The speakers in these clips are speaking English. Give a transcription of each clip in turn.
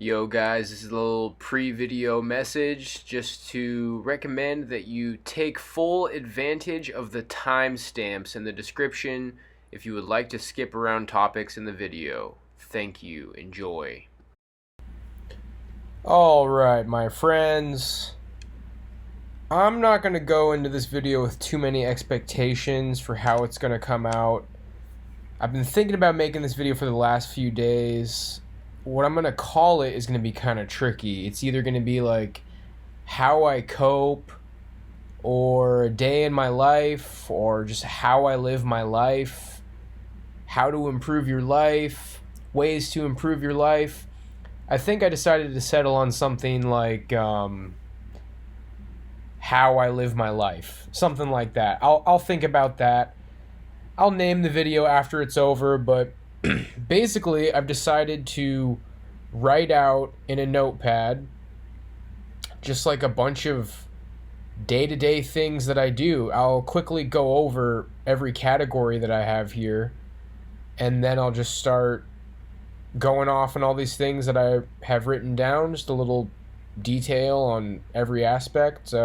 Yo guys, this is a little pre-video message just to recommend that you take full advantage of the timestamps in the description if you would like to skip around topics in the video. Thank you. Enjoy. Alright, my friends. I'm not going to go into this video with too many expectations for how it's going to come out. I've been thinking about making this video for the last few days. What I'm going to call it is going to be kind of tricky. It's either going to be like how I cope, or a day in my life, or just how I live my life, how to improve your life, ways to improve your life. I think I decided to settle on something like how I live my life. Something like that. I'll think about that. I'll name the video after it's over, but basically I've decided to write out in a notepad just like a bunch of day-to-day things that I do. I'll quickly go over every category that I have here, and then I'll just start going off on all these things that I have written down, just a little detail on every aspect.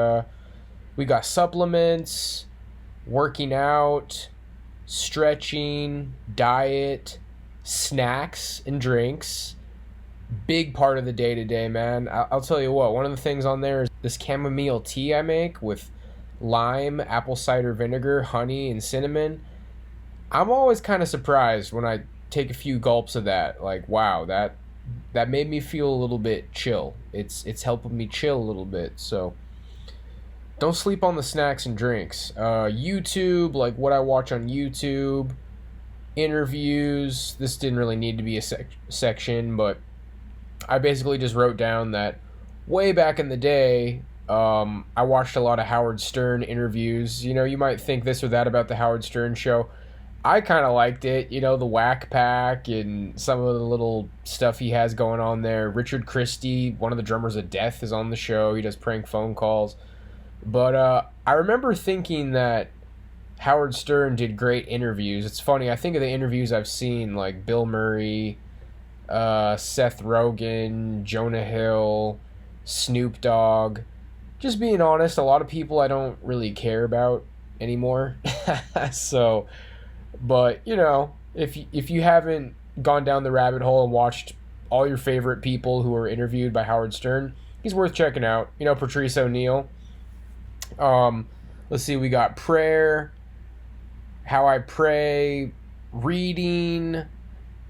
We got supplements, working out, stretching, diet, snacks and drinks. Big part of the day-to-day, man. I'll tell you what, one of the things on there is this chamomile tea I make with lime, apple cider vinegar, honey, and cinnamon. I'm always kind of surprised when I take a few gulps of that. Like, wow, that made me feel a little bit chill. It's helping me chill a little bit. So don't sleep on the snacks and drinks. YouTube, like what I watch on YouTube, interviews. This didn't really need to be a section, but I basically just wrote down that way back in the day, I watched a lot of Howard Stern interviews. You know, you might think this or that about the Howard Stern show. I kind of liked it, you know, the Whack Pack and some of the little stuff he has going on there. Richard Christie, one of the drummers of Death, is on the show. He does prank phone calls. But I remember thinking that Howard Stern did great interviews. It's funny, I think of the interviews I've seen, like Bill Murray, Seth Rogan, Jonah Hill, Snoop Dogg. Just being honest, a lot of people I don't really care about anymore. So, but, you know, if you haven't gone down the rabbit hole and watched all your favorite people who were interviewed by Howard Stern, he's worth checking out. You know, Patrice O'Neal. Let's see, we got prayer, how I pray, reading,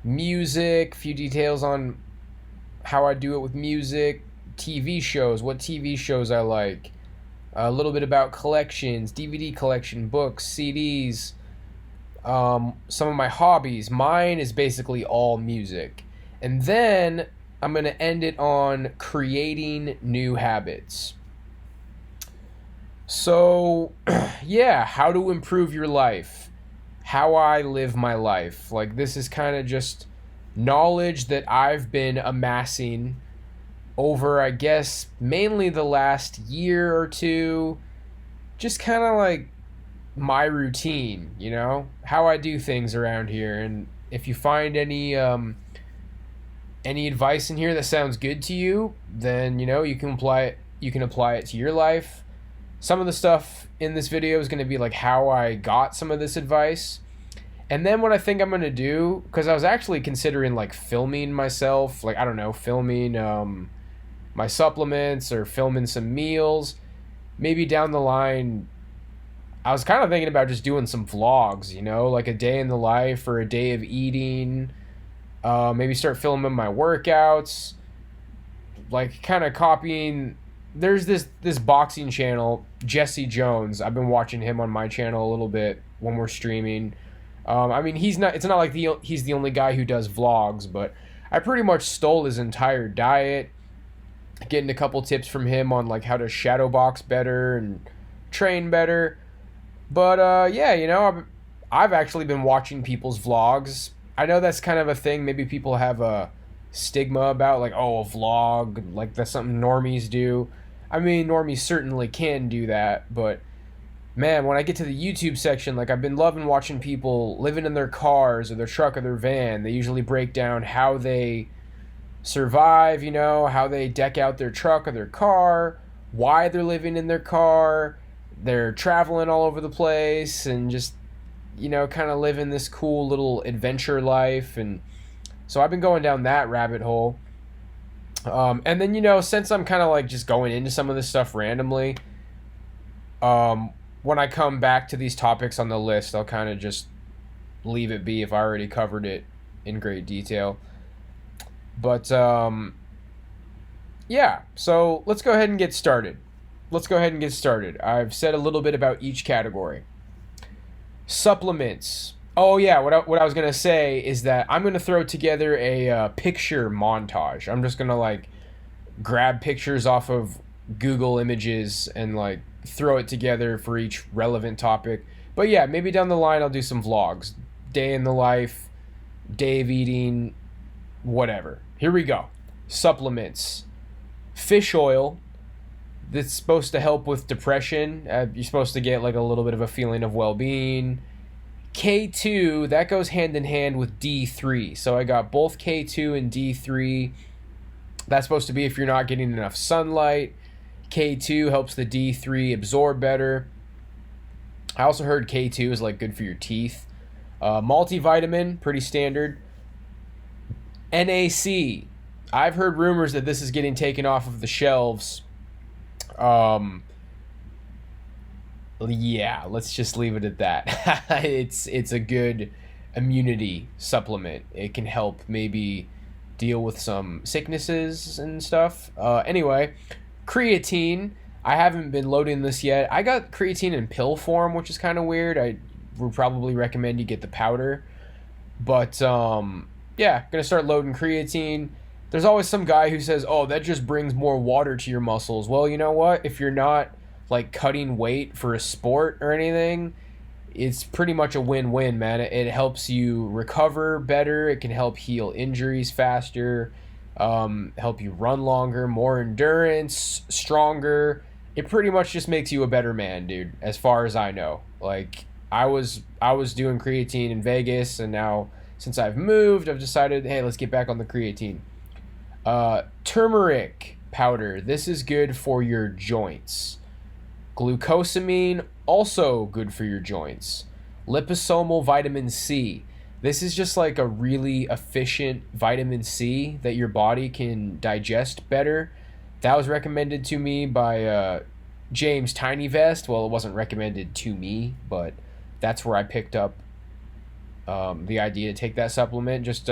music, a few details on how I do it with music, TV shows, what TV shows I like, a little bit about collections, DVD collection, books, CDs, some of my hobbies. Mine is basically all music. And then I'm going to end it on creating new habits. So, yeah, how to improve your life, how I live my life. Like, this is kind of just knowledge that I've been amassing over, I guess, mainly the last year or two. Just kind of like my routine, you know, how I do things around here. And if you find any advice in here that sounds good to you, then, you know, you can apply it to your life. Some of the stuff in this video is going to be like how I got some of this advice. And then what I think I'm going to do, because I was actually considering like filming myself, like, I don't know, filming my supplements or filming some meals. Maybe down the line, I was kind of thinking about just doing some vlogs, you know, like a day in the life or a day of eating. Maybe start filming my workouts, like kind of copying. There's this boxing channel, Jesse Jones. I've been watching him on my channel a little bit when we're streaming. I mean, it's not like he's the only guy who does vlogs, but I pretty much stole his entire diet, getting a couple tips from him on like how to shadow box better and train better. But yeah, you know, I've actually been watching people's vlogs. I know that's kind of a thing. Maybe people have a stigma about, like, oh, a vlog, like that's something normies do. I mean, normies certainly can do that, but man, when I get to the YouTube section, like, I've been loving watching people living in their cars or their truck or their van. They usually break down how they survive, you know, how they deck out their truck or their car, why they're living in their car, they're traveling all over the place, and just, you know, kind of living this cool little adventure life. And so I've been going down that rabbit hole. And then, you know, since I'm kind of like just going into some of this stuff randomly, when I come back to these topics on the list, I'll kind of just leave it be if I already covered it in great detail. But, yeah, so let's go ahead and get started. I've said a little bit about each category. Supplements. Oh, yeah, what I was going to say is that I'm going to throw together a picture montage. I'm just going to, like, grab pictures off of Google Images and, like, throw it together for each relevant topic. But, yeah, maybe down the line I'll do some vlogs. Day in the life, day of eating, whatever. Here we go. Supplements. Fish oil. That's supposed to help with depression. You're supposed to get, like, a little bit of a feeling of well-being. K2, that goes hand in hand with D3. So I got both K2 and D3. That's supposed to be if you're not getting enough sunlight. K2 helps the D3 absorb better. I also heard K2 is like good for your teeth. Multivitamin, pretty standard. NAC. I've heard rumors that this is getting taken off of the shelves. Yeah, let's just leave it at that. It's a good immunity supplement. It can help maybe deal with some sicknesses and stuff. Anyway, creatine. I haven't been loading this yet. I got creatine in pill form, which is kind of weird. I would probably recommend you get the powder. But, yeah, gonna start loading creatine. There's always some guy who says, oh, that just brings more water to your muscles. Well, you know what? If you're not like cutting weight for a sport or anything, it's pretty much a win-win, man. It helps you recover better. It can help heal injuries faster, help you run longer, more endurance, stronger. It pretty much just makes you a better man, dude, as far as I know. Like, I was doing creatine in Vegas, and now since I've moved, I've decided, hey, let's get back on the creatine. Turmeric powder. This is good for your joints. Glucosamine, also good for your joints. Liposomal vitamin C. This is just like a really efficient vitamin C that your body can digest better. That was recommended to me by James Tinyvest. Well, it wasn't recommended to me, but that's where I picked up the idea to take that supplement. Just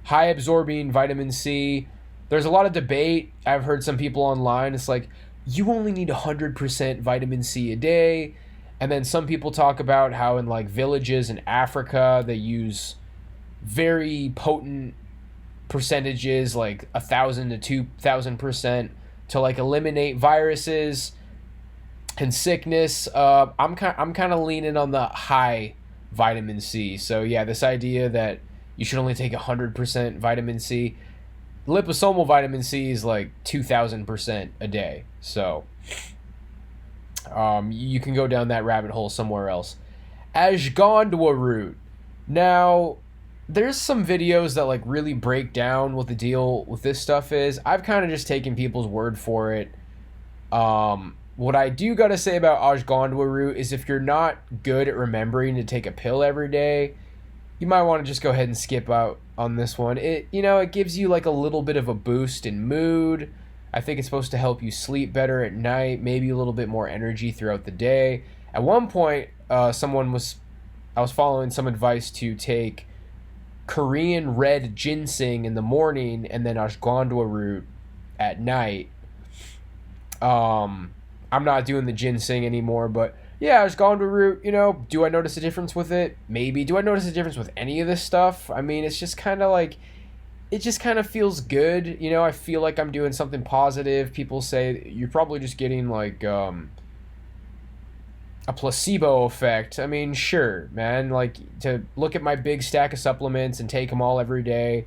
high absorbing vitamin C. There's a lot of debate. I've heard some people online, it's like, you only need 100% vitamin C a day. And then some people talk about how in like villages in Africa, they use very potent percentages, like 1,000 to 2,000%, to like eliminate viruses and sickness. I'm kind of leaning on the high vitamin C. So yeah, this idea that you should only take 100% vitamin C. Liposomal vitamin C is like 2,000% a day. So you can go down that rabbit hole somewhere else. Ashgandwa root. Now, there's some videos that like really break down what the deal with this stuff is. I've kind of just taken people's word for it. What I do got to say about ashgandwa root is if you're not good at remembering to take a pill every day, you might want to just go ahead and skip out on this one. It gives you like a little bit of a boost in mood. I think it's supposed to help you sleep better at night, maybe a little bit more energy throughout the day. At one point, I was following some advice to take Korean red ginseng in the morning and then ashgandwa root at night. I'm not doing the ginseng anymore, but yeah, ashgandwa root, do I notice a difference with it? Maybe. Do I notice a difference with any of this stuff? I mean, it's just kind of like, it just kind of feels good. I feel like I'm doing something positive. People say you're probably just getting like a placebo effect. I mean, sure, man. Like, to look at my big stack of supplements and take them all every day,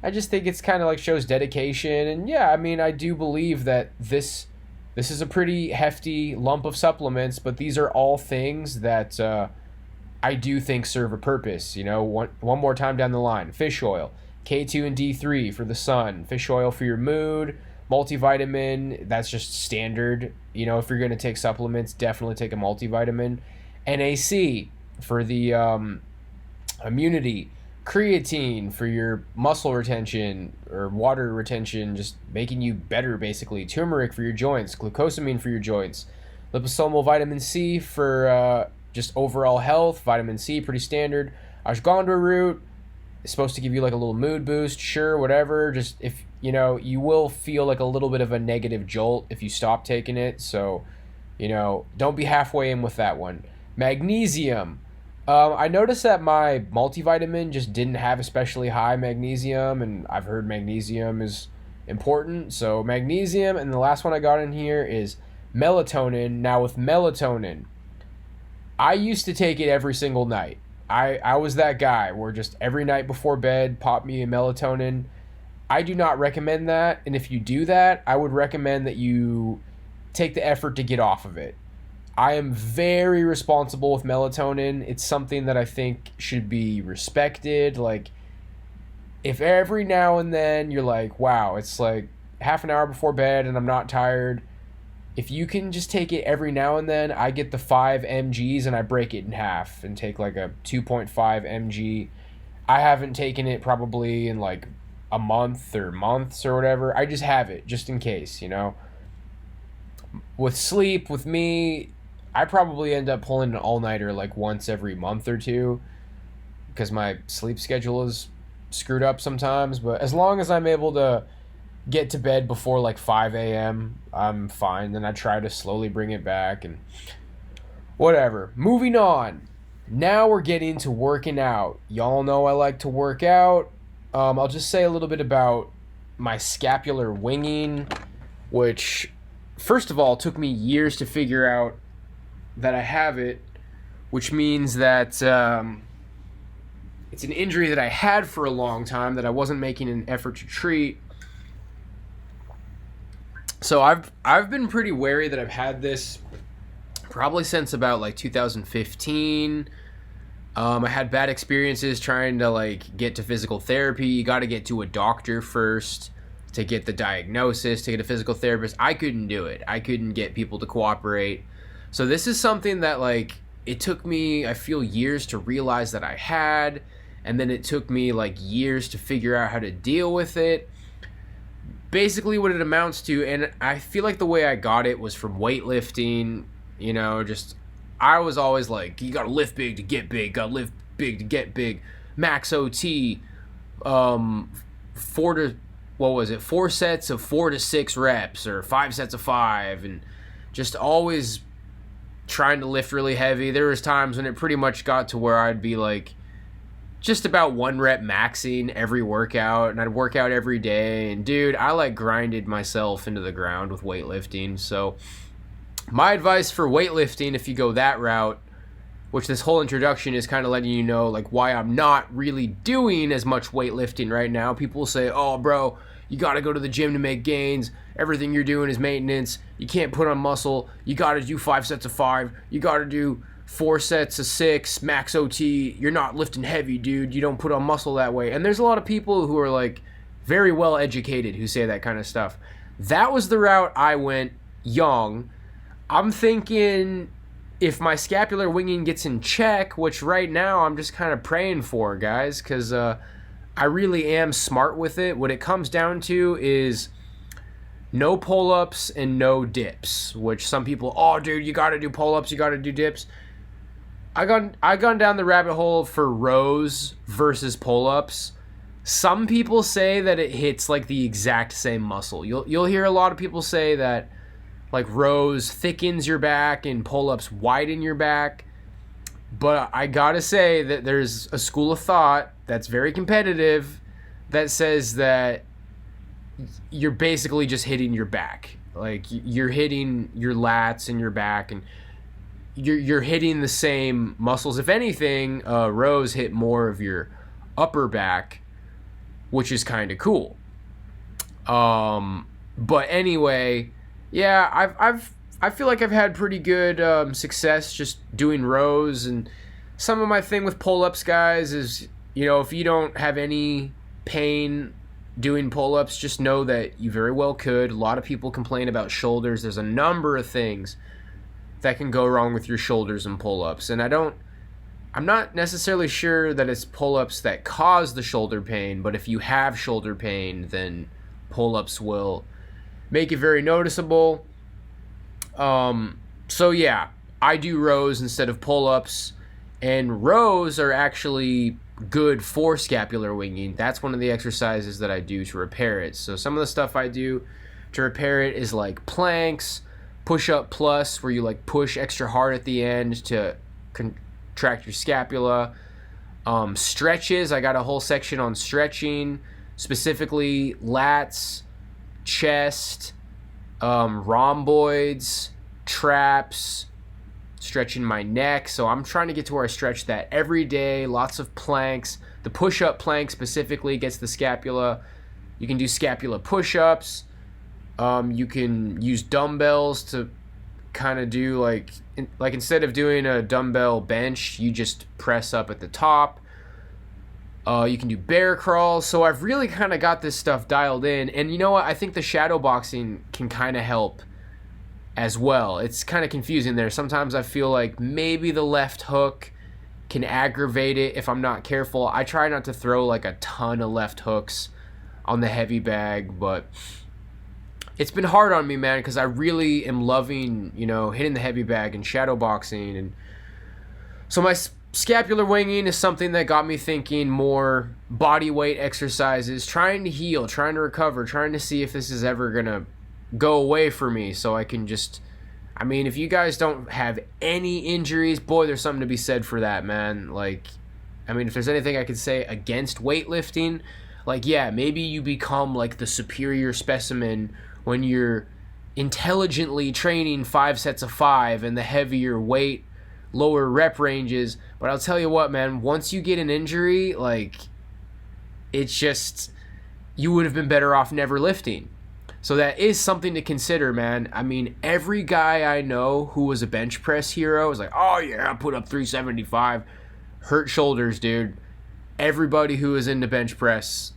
I just think it's kind of like shows dedication. And yeah, I mean, I do believe that this is a pretty hefty lump of supplements, but these are all things that I do think serve a purpose. One more time down the line. Fish oil. K2 and D3 for the sun, fish oil for your mood, multivitamin, that's just standard. You know, if you're going to take supplements, definitely take a multivitamin. NAC for the immunity, creatine for your muscle retention or water retention, just making you better basically, turmeric for your joints, glucosamine for your joints, liposomal vitamin C for just overall health, vitamin C, pretty standard, ashgandwa root, is supposed to give you like a little mood boost, sure, whatever, just if, you know, you will feel like a little bit of a negative jolt if you stop taking it, so, you know, don't be halfway in with that one. Magnesium. I noticed that my multivitamin just didn't have especially high magnesium, and I've heard magnesium is important. So magnesium, and the last one I got in here is melatonin. Now with melatonin, I used to take it every single night. I was that guy where just every night before bed, pop me a melatonin. I do not recommend that, and if you do that, I would recommend that you take the effort to get off of it. I am very responsible with melatonin. It's something that I think should be respected. Like, if every now and then you're like, wow, it's like half an hour before bed and I'm not tired, if you can just take it every now and then, I get the 5 mgs and I break it in half and take like a 2.5 mg. I haven't taken it probably in like a month or months or whatever. I just have it just in case, you know. With sleep, with me, I probably end up pulling an all-nighter like once every month or two because my sleep schedule is screwed up sometimes. But as long as I'm able to get to bed before like 5 a.m., I'm fine. Then I try to slowly bring it back and whatever. Moving on. Now we're getting to working out. Y'all know I like to work out. I'll just say a little bit about my scapular winging, which, first of all, took me years to figure out that I have it, which means that it's an injury that I had for a long time that I wasn't making an effort to treat. So I've been pretty wary that I've had this probably since about like 2015. I had bad experiences trying to like get to physical therapy. You got to get to a doctor first to get the diagnosis, to get a physical therapist. I couldn't do it. I couldn't get people to cooperate. So this is something that, like, it took me, I feel, years to realize that I had, and then it took me, like, years to figure out how to deal with it. Basically what it amounts to, and I feel like the way I got it was from weightlifting, you know, just, I was always like, you gotta lift big to get big, gotta lift big to get big, max OT, 4 sets of 4 to 6 reps, or 5 sets of 5, and just always trying to lift really heavy. There was times when it pretty much got to where I'd be like just about 1 rep maxing every workout, and I'd work out every day, and dude, I like grinded myself into the ground with weightlifting. So my advice for weightlifting, if you go that route, which this whole introduction is kind of letting you know like why I'm not really doing as much weightlifting right now. People say, oh bro, you gotta go to the gym to make gains, everything you're doing is maintenance, you can't put on muscle, you gotta do 5 sets of 5, you gotta do 4 sets of 6, max OT, you're not lifting heavy, dude, you don't put on muscle that way. And there's a lot of people who are like very well educated who say that kind of stuff. That was the route I went young. I'm thinking if my scapular winging gets in check, which right now I'm just kind of praying for, guys, because I really am smart with it. What it comes down to is no pull-ups and no dips, which some people, oh, dude, you got to do pull-ups, you got to do dips. I gone down the rabbit hole for rows versus pull-ups. Some people say that it hits like the exact same muscle. You'll hear a lot of people say that like rows thickens your back and pull-ups widen your back. But I gotta say that there's a school of thought that's very competitive that says that you're basically just hitting your back. Like you're hitting your lats and your back, and you're hitting the same muscles. If anything, rows hit more of your upper back, which is kind of cool. But anyway, yeah, I feel like I've had pretty good success just doing rows. And some of my thing with pull-ups, guys, is, you know, if you don't have any pain doing pull-ups, just know that you very well could. A lot of people complain about shoulders. There's a number of things that can go wrong with your shoulders and pull-ups. And I'm not necessarily sure that it's pull-ups that cause the shoulder pain, but if you have shoulder pain, then pull-ups will make it very noticeable. So yeah, I do rows instead of pull-ups, and rows are actually good for scapular winging. That's one of the exercises that I do to repair it. So some of the stuff I do to repair it is like planks, push-up plus, where you like push extra hard at the end to contract your scapula. Stretches, I got a whole section on stretching, specifically lats, chest, rhomboids, traps, stretching my neck. So I'm trying to get to where I stretch that every day. Lots of planks. The push-up plank specifically gets the scapula. You can do scapula push-ups. You can use dumbbells to kind of do like instead of doing a dumbbell bench, you just press up at the top. You can do bear crawls. So I've really kind of got this stuff dialed in. And you know what? I think the shadow boxing can kind of help as well. It's kind of confusing there. Sometimes I feel like maybe the left hook can aggravate it if I'm not careful. I try not to throw like a ton of left hooks on the heavy bag, but it's been hard on me, man, because I really am loving, hitting the heavy bag and shadow boxing. And so my scapular winging is something that got me thinking more body weight exercises, trying to heal, trying to recover, trying to see if this is ever going to go away for me so I can just, if you guys don't have any injuries, boy, there's something to be said for that, man. If there's anything I could say against weightlifting, maybe you become like the superior specimen when you're intelligently training 5 sets of 5 and the heavier weight, lower rep ranges. But I'll tell you what, man, once you get an injury, it's just, you would have been better off never lifting. So that is something to consider, man. Every guy I know who was a bench press hero is like, oh yeah, I put up 375. Hurt shoulders, dude. Everybody who is into bench press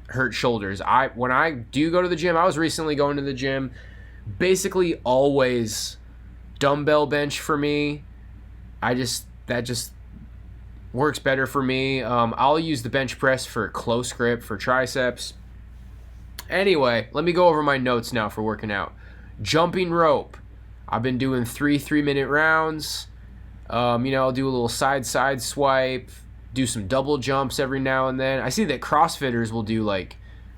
hurt shoulders. When I do go to the gym, I was recently going to the gym, basically always dumbbell bench for me. That just works better for me. I'll use the bench press for close grip, for triceps. Anyway, let me go over my notes now for working out. Jumping rope. I've been doing 3-minute rounds. I'll do a little side swipe, do some double jumps every now and then. I see that CrossFitters will do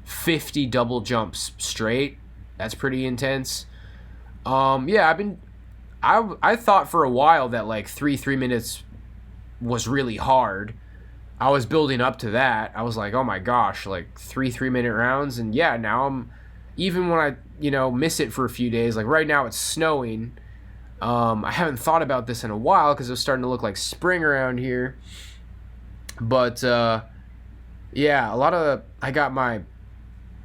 50 double jumps straight. That's pretty intense. I thought for a while that 3 minutes was really hard. I was building up to that. I was like, oh my gosh, 3-minute rounds. And yeah, now even when I, miss it for a few days, right now it's snowing. I haven't thought about this in a while because it was starting to look like spring around here. But, I got my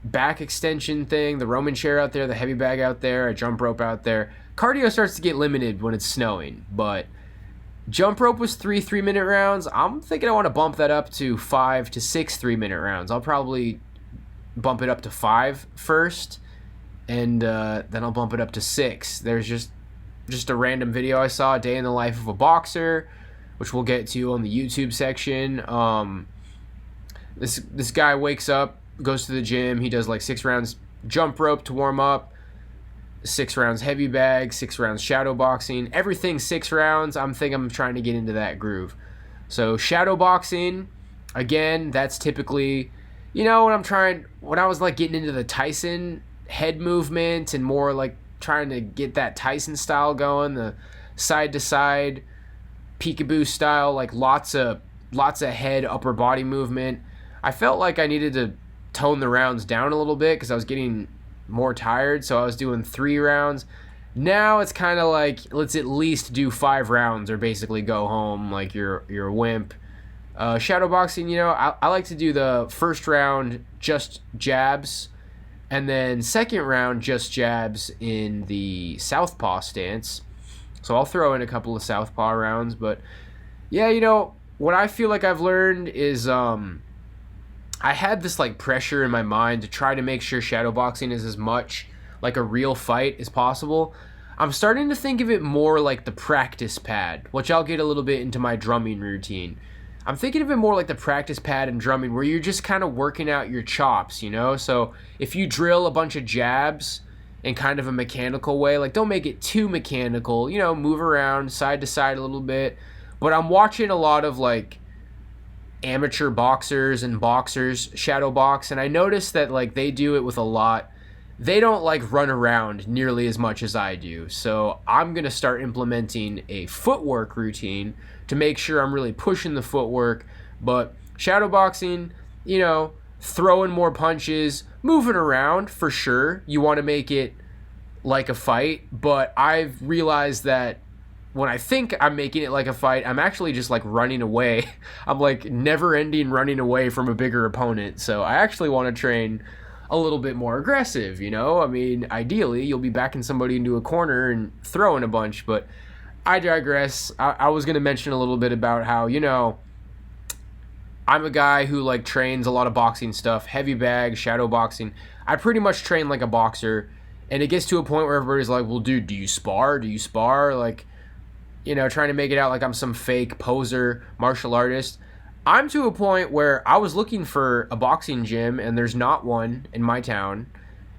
back extension thing, the Roman chair out there, the heavy bag out there, a jump rope out there. Cardio starts to get limited when it's snowing, but jump rope was 3-minute rounds. I'm thinking I want to bump that up to 5 to 6 3-minute rounds. I'll probably bump it up to 5 first, and then I'll bump it up to 6. There's just a random video I saw, a day in the life of a boxer, which we'll get to on the YouTube section. This guy wakes up, goes to the gym, he does 6 rounds jump rope to warm up, 6 rounds heavy bag, 6 rounds shadow boxing, everything 6 rounds. I'm trying to get into that groove. So shadow boxing, again, that's typically, when I was getting into the Tyson head movement and more trying to get that Tyson style going, the side to side peekaboo style, lots of head upper body movement. I felt like I needed to tone the rounds down a little bit because I was getting more tired, so I was doing 3 rounds. Now it's kind of let's at least do 5 rounds or basically go home like you're a wimp. Shadow boxing, I like to do the first round just jabs, and then second round just jabs in the southpaw stance. So I'll throw in a couple of southpaw rounds, but yeah, what I feel like I've learned is I had this like pressure in my mind to try to make sure shadowboxing is as much like a real fight as possible. I'm starting to think of it more like the practice pad, which I'll get a little bit into my drumming routine. I'm thinking of it more like the practice pad and drumming, where you're just kind of working out your chops, you know? So if you drill a bunch of jabs in kind of a mechanical way, like don't make it too mechanical, you know, move around side to side a little bit. But I'm watching a lot of like amateur boxers and boxers shadow box, and I noticed that like they do it with a lot. They don't like run around nearly as much as I do. So I'm going to start implementing a footwork routine to make sure I'm really pushing the footwork. But shadowboxing, you know, throwing more punches, moving around for sure. You want to make it like a fight. But I've realized that when I think I'm making it like a fight, I'm actually just like running away. I'm like never ending running away from a bigger opponent. So I actually want to train a little bit more aggressive, you know? I mean, ideally, you'll be backing somebody into a corner and throwing a bunch, but I digress. I was going to mention a little bit about how, you know, I'm a guy who, like, trains a lot of boxing stuff, heavy bag, shadow boxing. I pretty much train like a boxer, and it gets to a point where everybody's like, well, dude, do you spar? Do you spar? Like, you know, trying to make it out like I'm some fake poser martial artist. I'm to a point where I was looking for a boxing gym, and there's not one in my town.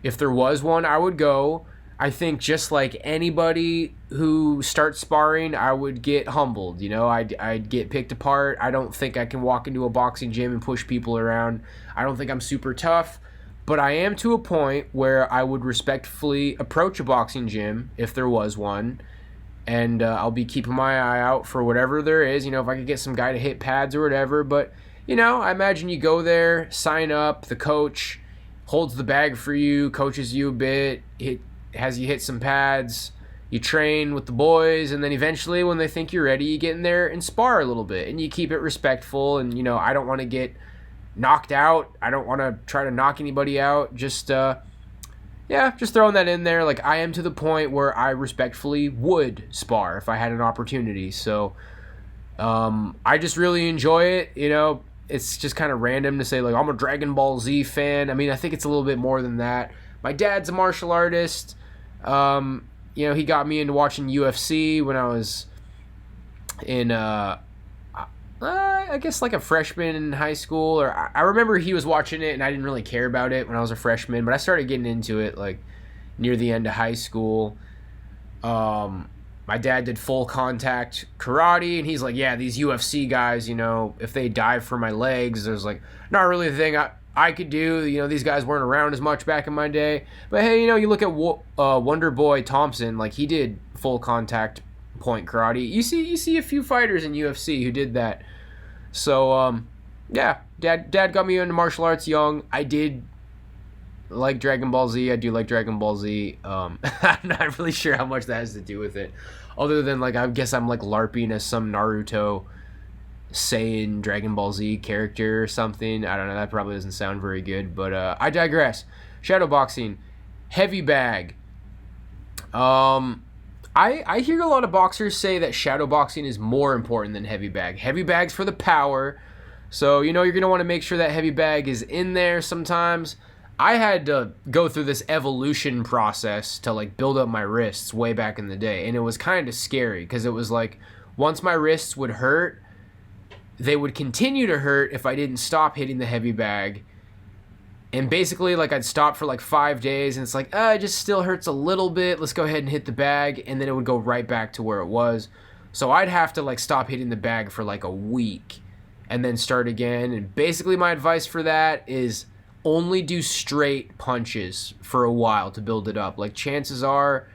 If there was one, I would go. I think just like anybody who starts sparring, I would get humbled. You know, I'd get picked apart. I don't think I can walk into a boxing gym and push people around. I don't think I'm super tough. But I am to a point where I would respectfully approach a boxing gym if there was one. And I'll be keeping my eye out for whatever there is, you know, if I could get some guy to hit pads or whatever. But, you know, I imagine you go there, sign up, the coach holds the bag for you, coaches you a bit, has you hit some pads, you train with the boys, and then eventually when they think you're ready, you get in there and spar a little bit. And you keep it respectful, and, you know, I don't want to get knocked out. I don't want to try to knock anybody out. Just throwing that in there. Like, I am to the point where I respectfully would spar if I had an opportunity. So, I just really enjoy it. You know, it's just kind of random to say, like, I'm a Dragon Ball Z fan. I mean, I think it's a little bit more than that. My dad's a martial artist. You know, he got me into watching UFC when I was in, I guess like a freshman in high school, or I remember he was watching it and I didn't really care about it when I was a freshman, but I started getting into it like near the end of high school. My dad did full contact karate, and he's like, yeah, these UFC guys, you know, if they dive for my legs, there's like not really a thing I could do. You know, these guys weren't around as much back in my day. But hey, you know, you look at Wonder Boy Thompson, like he did full contact point karate. You see a few fighters in UFC who did that. So, yeah, dad got me into martial arts young. I did like Dragon Ball Z. I do like Dragon Ball Z. I'm not really sure how much that has to do with it. Other than, like, I guess I'm, like, LARPing as some Naruto Saiyan Dragon Ball Z character or something. I don't know. That probably doesn't sound very good. But, I digress. Shadowboxing. Heavy bag. I hear a lot of boxers say that shadowboxing is more important than heavy bag. Heavy bag's for the power. So, you know, you're going to want to make sure that heavy bag is in there sometimes. I had to go through this evolution process to, like, build up my wrists way back in the day. And it was kind of scary because it was like once my wrists would hurt, they would continue to hurt if I didn't stop hitting the heavy bag. And basically, like, I'd stop for, like, 5 days, and it's like, it just still hurts a little bit. Let's go ahead and hit the bag, and then it would go right back to where it was. So I'd have to, like, stop hitting the bag for, like, a week and then start again. And basically my advice for that is only do straight punches for a while to build it up. Like, chances are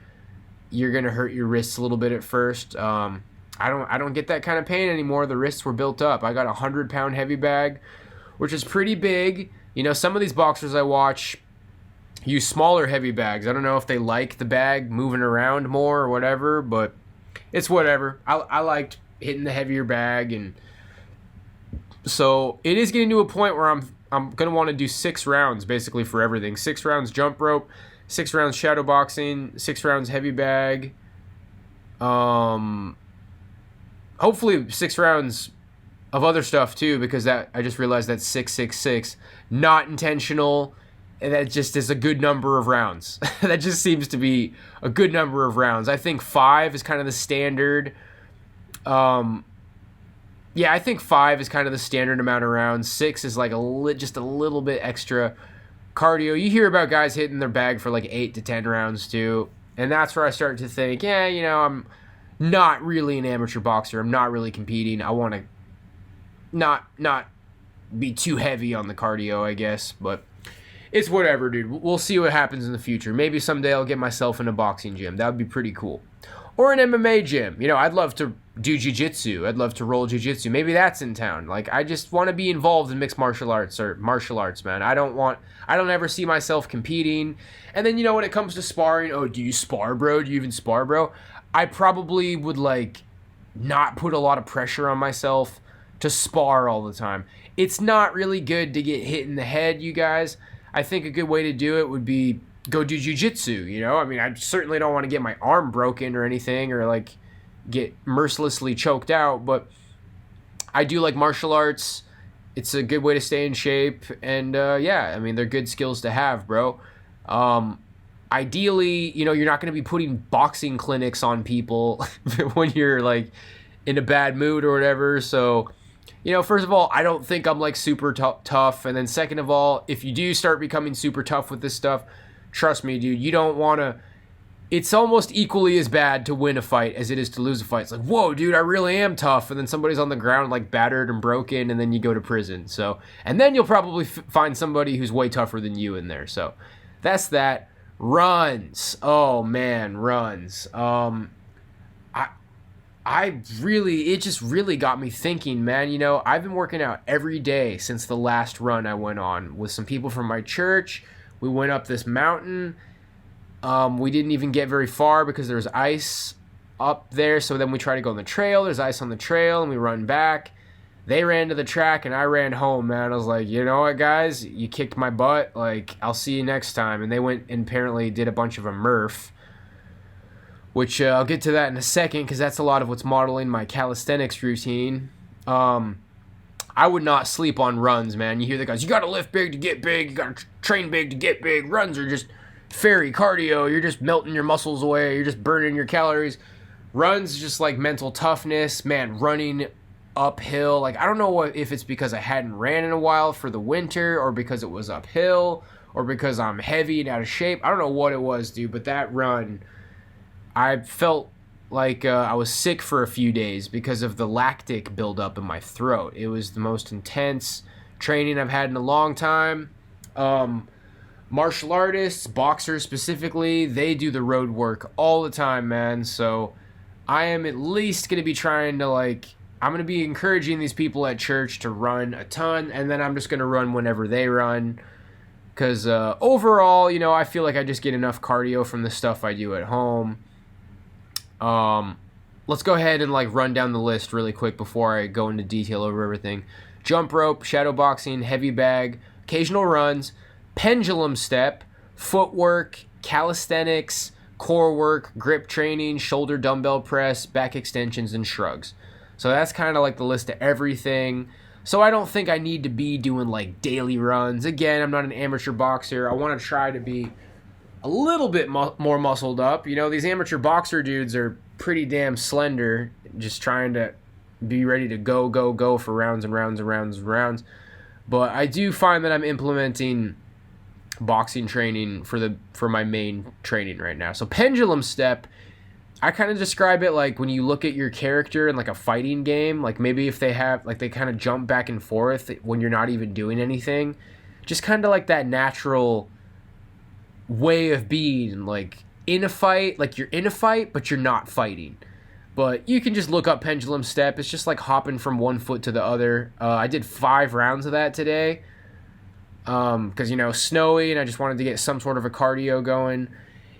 you're going to hurt your wrists a little bit at first. I don't get that kind of pain anymore. The wrists were built up. I got a 100-pound heavy bag, which is pretty big. You know, some of these boxers I watch use smaller heavy bags. I don't know if they like the bag moving around more or whatever, but it's whatever. I liked hitting the heavier bag, and so it is getting to a point where I'm going to want to do 6 rounds basically for everything. 6 rounds jump rope, 6 rounds shadow boxing, 6 rounds heavy bag. Hopefully 6 rounds of other stuff too, because that I just realized that's 666, not intentional, and that just is a good number of rounds. That just seems to be a good number of rounds. I think 5 is kind of the standard. Yeah, I think 5 is kind of the standard amount of rounds. 6 is like just a little bit extra cardio. You hear about guys hitting their bag for like 8 to 10 rounds too, and that's where I start to think, yeah, I'm not really an amateur boxer. I'm not really competing. I want to not be too heavy on the cardio, I guess, but it's whatever, dude. We'll see what happens in the future. Maybe someday I'll get myself in a boxing gym. That would be pretty cool. Or an MMA gym. I'd love to do jiu-jitsu. I'd love to roll jiu-jitsu. Maybe that's in town. Like, I just want to be involved in mixed martial arts or martial arts, man. I don't ever see myself competing. And then, when it comes to sparring, oh, do you spar, bro? Do you even spar, bro? I probably would, like, not put a lot of pressure on myself to spar all the time. It's not really good to get hit in the head, you guys. I think a good way to do it would be go do jiu-jitsu, I certainly don't want to get my arm broken or anything, or like get mercilessly choked out, but I do like martial arts. It's a good way to stay in shape, and yeah, they're good skills to have, bro. Ideally, you're not going to be putting boxing clinics on people when you're like in a bad mood or whatever, so first of all, I don't think I'm like super tough. And then second of all, if you do start becoming super tough with this stuff, trust me, dude, you don't want to. It's almost equally as bad to win a fight as it is to lose a fight. It's like, whoa, dude, I really am tough. And then somebody's on the ground like battered and broken, and then you go to prison. So, and then you'll probably find somebody who's way tougher than you in there. So that's that. Runs. Oh, man, runs. It just really got me thinking, man. I've been working out every day since the last run I went on with some people from my church. We went up this mountain. We didn't even get very far because there's ice up there. So then we tried to go on the trail. There's ice on the trail, and we run back. They ran to the track, and I ran home, man. I was like, you know what, guys? You kicked my butt. Like, I'll see you next time. And they went and apparently did a bunch of a Murph, which I'll get to that in a second because that's a lot of what's modeling my calisthenics routine. I would not sleep on runs, man. You hear the guys, you got to lift big to get big. You got to train big to get big. Runs are just fairy cardio. You're just melting your muscles away. You're just burning your calories. Runs just like mental toughness, man. Running uphill. Like, I don't know if it's because I hadn't ran in a while for the winter, or because it was uphill, or because I'm heavy and out of shape. I don't know what it was, dude, but that run, I felt like I was sick for a few days because of the lactic buildup in my throat. It was the most intense training I've had in a long time. Martial artists, boxers specifically, they do the road work all the time, man. So I am at least going to be trying to I'm going to be encouraging these people at church to run a ton, and then I'm just going to run whenever they run. Because overall, I feel like I just get enough cardio from the stuff I do at home. Let's go ahead and run down the list really quick before I go into detail over everything. Jump rope, shadow boxing, heavy bag, occasional runs, pendulum step, footwork, calisthenics, core work, grip training, shoulder dumbbell press, back extensions, and shrugs. So that's kind of the list of everything. So I don't think I need to be doing daily runs. Again, I'm not an amateur boxer. I want to try to be a little bit more muscled up. These amateur boxer dudes are pretty damn slender, just trying to be ready to go for rounds and rounds and rounds and rounds. But I do find that I'm implementing boxing training for my main training right now. So pendulum step, I kind of describe it like when you look at your character in a fighting game, maybe if they have they kind of jump back and forth when you're not even doing anything, just kind of that natural way of being in a fight, you're in a fight but you're not fighting. But you can just look up pendulum step. It's just hopping from one foot to the other. I did 5 rounds of that today because snowy, and I just wanted to get some sort of a cardio going.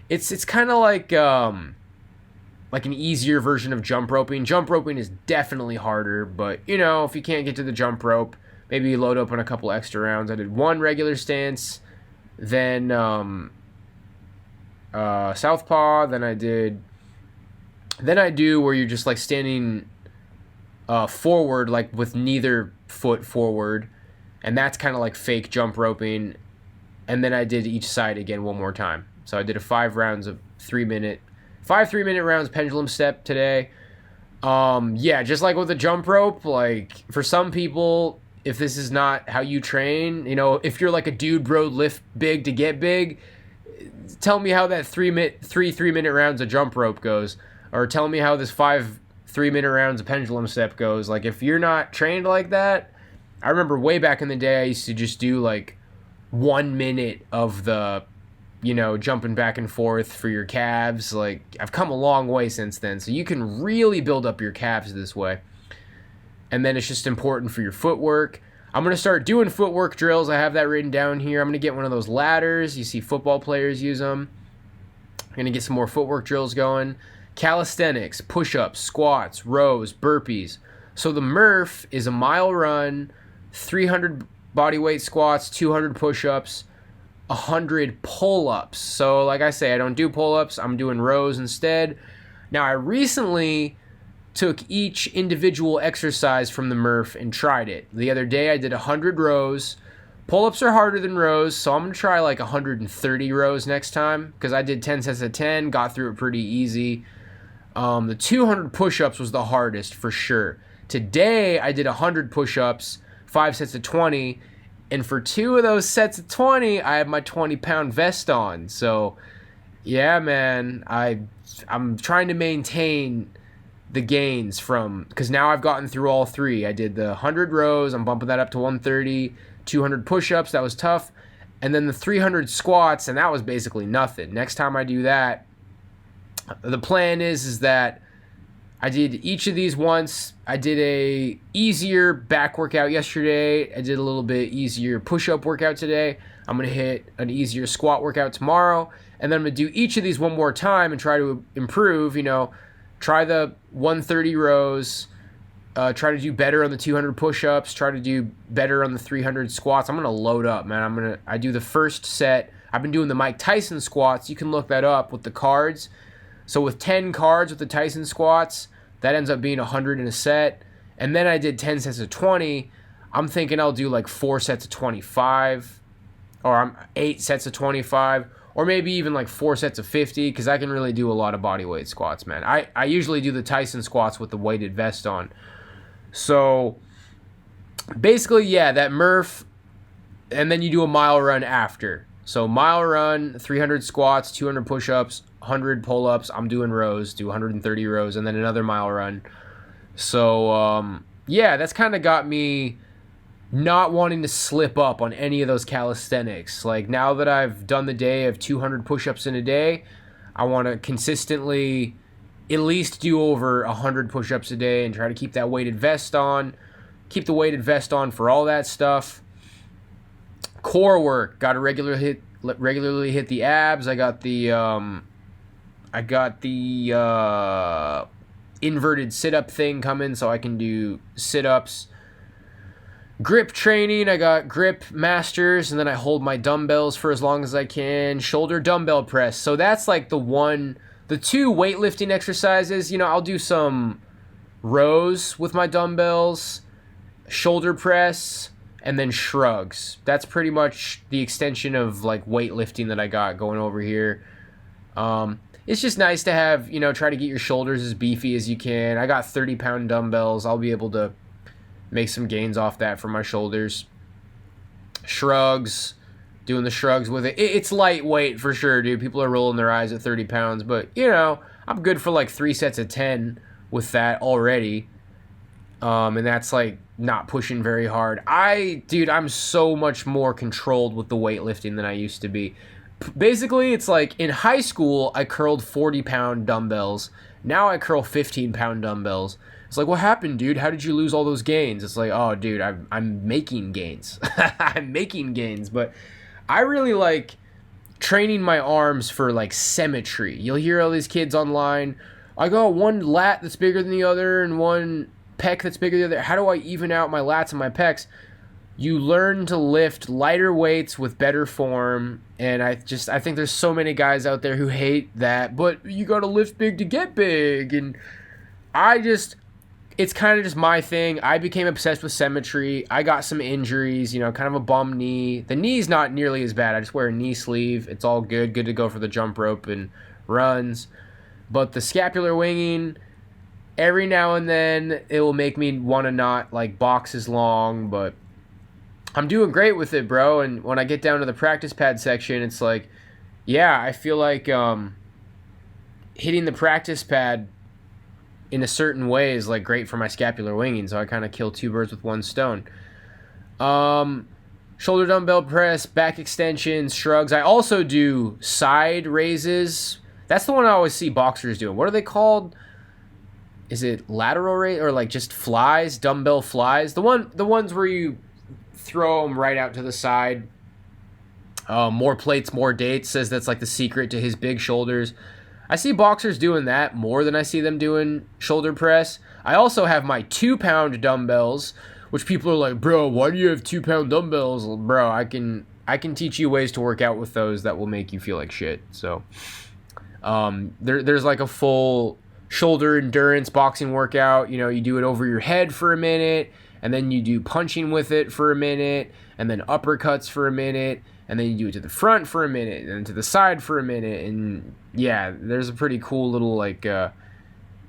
It's kind of like an easier version of jump roping. Jump roping is definitely harder, but if you can't get to the jump rope, maybe you load up on a couple extra rounds. I did 1 regular stance, then southpaw, then I do where you're just standing forward, like with neither foot forward, and that's kind of like fake jump roping. And then I did each side again one more time. So I did a 5 rounds of 3-minute rounds pendulum step today. Yeah, just like with a jump rope, like for some people, if this is not how you train, you know, if you're like a dude, bro, lift big to get big, tell me how that 3-minute rounds of jump rope goes, or tell me how this 5 3-minute rounds of pendulum step goes. Like if you're not trained like that, I remember way back in the day I used to just do like 1 minute of the, you know, jumping back and forth for your calves. Like I've come a long way since then, so you can really build up your calves this way. And then it's just important for your footwork. I'm going to start doing footwork drills. I have that written down here. I'm going to get one of those ladders. You see football players use them. I'm going to get some more footwork drills going. Calisthenics, push-ups, squats, rows, burpees. So the Murph is a mile run, 300 body weight squats, 200 push-ups, 100 pull-ups. So like I say, I don't do pull-ups. I'm doing rows instead. Now I recently took each individual exercise from the Murph and tried it. The other day I did 100 rows. Pull-ups are harder than rows, so I'm going to try like 130 rows next time because I did 10 sets of 10, got through it pretty easy. The 200 push-ups was the hardest for sure. Today I did 100 push-ups, 5 sets of 20, and for 2 of those sets of 20, I have my 20-pound vest on. So, yeah, man, I'm trying to maintain the gains from, because now I've gotten through all 3. I did the 100 rows, I'm bumping that up to 130, 200 push-ups, that was tough, and then the 300 squats, and that was basically nothing. Next time I do that, the plan is that I did each of these once. I did a easier back workout yesterday. I did a little bit easier push-up workout today. I'm going to hit an easier squat workout tomorrow, and then I'm going to do each of these one more time and try to improve, you know, try the 130 rows, try to do better on the 200 push-ups, try to do better on the 300 squats. I'm going to load up, man. I do the first set. I've been doing the Mike Tyson squats. You can look that up with the cards. So with 10 cards with the Tyson squats, that ends up being 100 in a set. And then I did 10 sets of 20. I'm thinking I'll do like 4 sets of 25, or 8 sets of 25, or maybe even like 4 sets of 50, because I can really do a lot of body weight squats, man. I usually do the Tyson squats with the weighted vest on. So basically, yeah, that Murph, and then you do a mile run after. So mile run, 300 squats, 200 push-ups, 100 pull-ups. I'm doing rows, do 130 rows, and then another mile run. So, yeah, that's kind of got me not wanting to slip up on any of those calisthenics. Like, now that I've done the day of 200 push-ups in a day, I want to consistently at least do over 100 push-ups a day and try to keep that weighted vest on. Keep the weighted vest on for all that stuff. Core work, got to regularly hit the abs. I got the inverted sit-up thing coming, so I can do sit-ups. Grip training, I got grip masters, and then I hold my dumbbells for as long as I can. Shoulder dumbbell press. So that's like the 2 weightlifting exercises. You know, I'll do some rows with my dumbbells, shoulder press, and then shrugs. That's pretty much the extension of like weightlifting that I got going over here. It's just nice to have, you know, try to get your shoulders as beefy as you can. I got 30-pound dumbbells. I'll be able to make some gains off that for my shoulders. Shrugs, doing the shrugs with it. It's lightweight for sure, dude. People are rolling their eyes at 30 pounds, but, you know, I'm good for like 3 sets of 10 with that already. And that's like not pushing very hard. Dude, I'm so much more controlled with the weightlifting than I used to be. Basically, it's like in high school, I curled 40-pound dumbbells. Now I curl 15-pound dumbbells. It's like, what happened, dude? How did you lose all those gains? It's like, oh, dude, I'm making gains. I'm making gains, but I really like training my arms for like symmetry. You'll hear all these kids online. I got one lat that's bigger than the other and one pec that's bigger than the other. How do I even out my lats and my pecs? You learn to lift lighter weights with better form, and I think there's so many guys out there who hate that, but you gotta lift big to get big, and I it's kind of just my thing. I became obsessed with symmetry. I got some injuries, you know, kind of a bum knee. The knee's not nearly as bad. I just wear a knee sleeve. It's all good to go for the jump rope and runs. But the scapular winging, every now and then it will make me want to not like box as long, but I'm doing great with it, bro. And when I get down to the practice pad section, it's like, yeah, I feel like hitting the practice pad in a certain way is like great for my scapular winging, so I kind of kill two birds with one stone. Shoulder dumbbell press, back extensions, shrugs. I also do side raises. That's the one I always see boxers doing. What are they called? Is it lateral raise or like just flies, dumbbell flies? The ones where you throw them right out to the side. More plates, more dates says that's like the secret to his big shoulders. I see boxers doing that more than I see them doing shoulder press. I also have my 2-pound dumbbells, which people are like, bro, why do you have 2-pound dumbbells? Bro, I can teach you ways to work out with those that will make you feel like shit. So there's like a full shoulder endurance boxing workout. You know, you do it over your head for a minute, and then you do punching with it for a minute, and then uppercuts for a minute, and then you do it to the front for a minute, and then to the side for a minute, and yeah, there's a pretty cool little like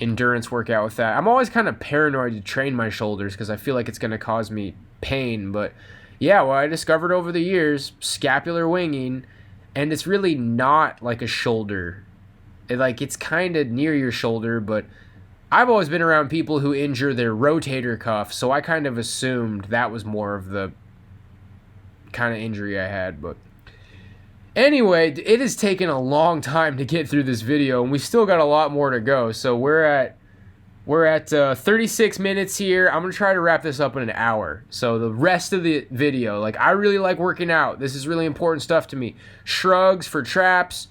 endurance workout with that. I'm always kind of paranoid to train my shoulders because I feel like it's going to cause me pain, but yeah, well, I discovered over the years scapular winging, and it's really not like a shoulder. It's kind of near your shoulder, but I've always been around people who injure their rotator cuff, so I kind of assumed that was more of the kind of injury I had. But anyway, it has taken a long time to get through this video, and we still got a lot more to go. So we're at 36 minutes here. I'm gonna try to wrap this up in an hour. So the rest of the video, like, I really like working out. This is really important stuff to me. Shrugs for traps.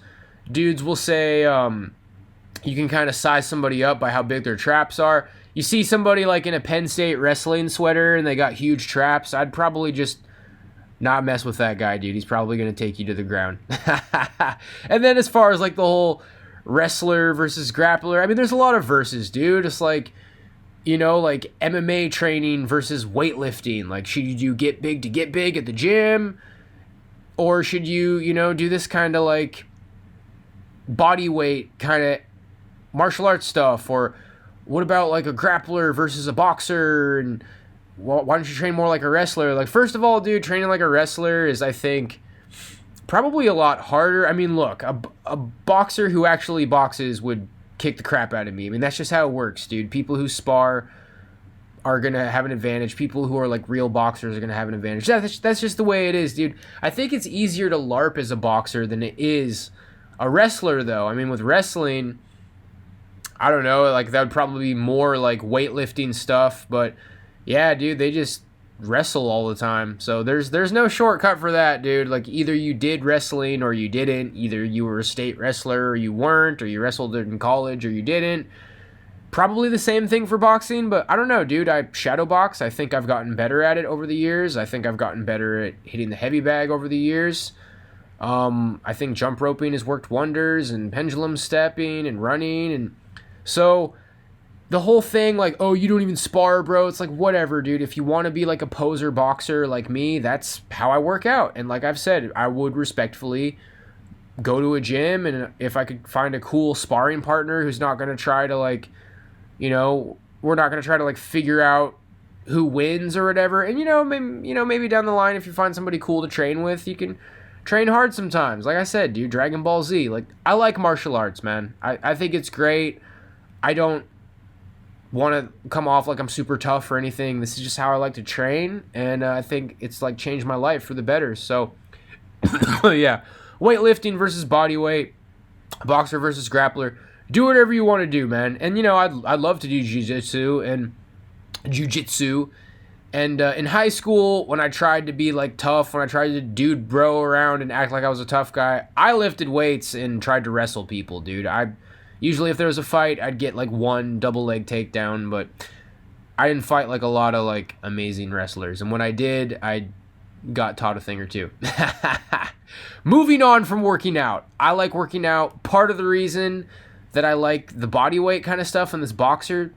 Dudes will say you can kind of size somebody up by how big their traps are. You see somebody like in a Penn State wrestling sweater and they got huge traps, I'd probably just not mess with that guy, dude. He's probably going to take you to the ground. And then as far as like the whole wrestler versus grappler, I mean, there's a lot of verses, dude. It's like, you know, like MMA training versus weightlifting. Like, should you do get big to get big at the gym? Or should you, you know, do this kind of like body weight kind of martial arts stuff? Or what about like a grappler versus a boxer? And why don't you train more like a wrestler? Like, first of all, dude, training like a wrestler is, I think, probably a lot harder. I mean, look, a boxer who actually boxes would kick the crap out of me. I mean, that's just how it works, dude. People who spar are going to have an advantage. People who are like real boxers are going to have an advantage. That's just the way it is, dude. I think it's easier to LARP as a boxer than it is a wrestler, though. I mean, with wrestling, I don't know, like, that would probably be more like weightlifting stuff, but yeah, dude, they just wrestle all the time. So there's no shortcut for that, dude. Like, either you did wrestling or you didn't. Either you were a state wrestler or you weren't, or you wrestled in college or you didn't. Probably the same thing for boxing, but I don't know, dude. I shadow box. I think I've gotten better at it over the years. I think I've gotten better at hitting the heavy bag over the years. I think jump roping has worked wonders, and pendulum stepping and running, and so the whole thing, like, oh, you don't even spar, bro. It's like, whatever, dude. If you want to be like a poser boxer like me, that's how I work out. And like I've said, I would respectfully go to a gym, and if I could find a cool sparring partner who's not going to try to, like, you know, we're not going to try to like figure out who wins or whatever. And maybe down the line, if you find somebody cool to train with, you can train hard sometimes. Like I said, dude, Dragon Ball Z. Like, I like martial arts, man. I think it's great. I don't want to come off like I'm super tough or anything. This is just how I like to train, and I think it's like changed my life for the better. So yeah, weightlifting versus body weight, boxer versus grappler. Do whatever you want to do, man. And I'd love to do jiu-jitsu and in high school, when I tried to be like tough, when I tried to dude bro around and act like I was a tough guy, I lifted weights and tried to wrestle people, dude. Usually if there was a fight, I'd get like one double leg takedown, but I didn't fight like a lot of like amazing wrestlers. And when I did, I got taught a thing or two. Moving on from working out. I like working out. Part of the reason that I like the body weight kind of stuff in this boxer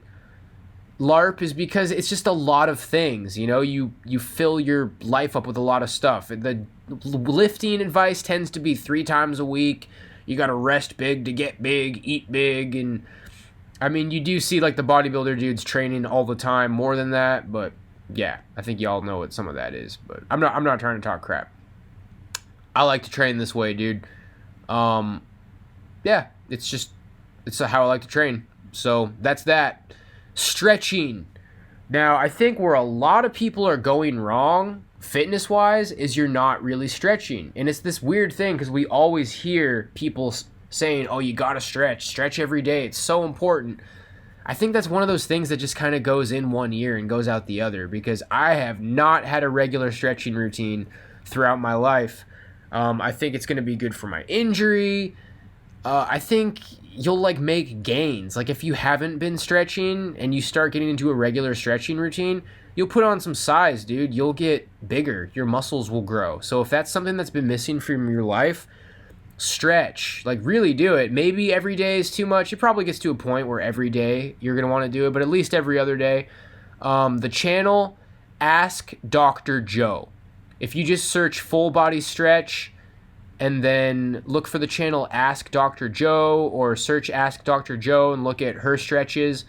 LARP is because it's just a lot of things. You know, you fill your life up with a lot of stuff. The lifting advice tends to be 3 times a week. You got to rest big to get big, eat big, and I mean, you do see like the bodybuilder dudes training all the time, more than that, but yeah, I think y'all know what some of that is. But I'm not trying to talk crap. I like to train this way, dude. Yeah, it's how I like to train. So that's that. Stretching. Now, I think where a lot of people are going wrong, fitness-wise, is you're not really stretching. And it's this weird thing because we always hear people saying, oh, you gotta stretch every day, it's so important. I think that's one of those things that just kind of goes in one ear and goes out the other, because I have not had a regular stretching routine throughout my life. I think it's going to be good for my injury. I think you'll like make gains. Like if you haven't been stretching and you start getting into a regular stretching routine, you'll put on some size, dude. You'll get bigger. Your muscles will grow. So if that's something that's been missing from your life, stretch. Like really do it. Maybe every day is too much. It probably gets to a point where every day you're going to want to do it, but at least every other day. The channel, Ask Dr. Joe. If you just search full body stretch and then look for the channel Ask Dr. Joe, or search Ask Dr. Joe and look at her stretches,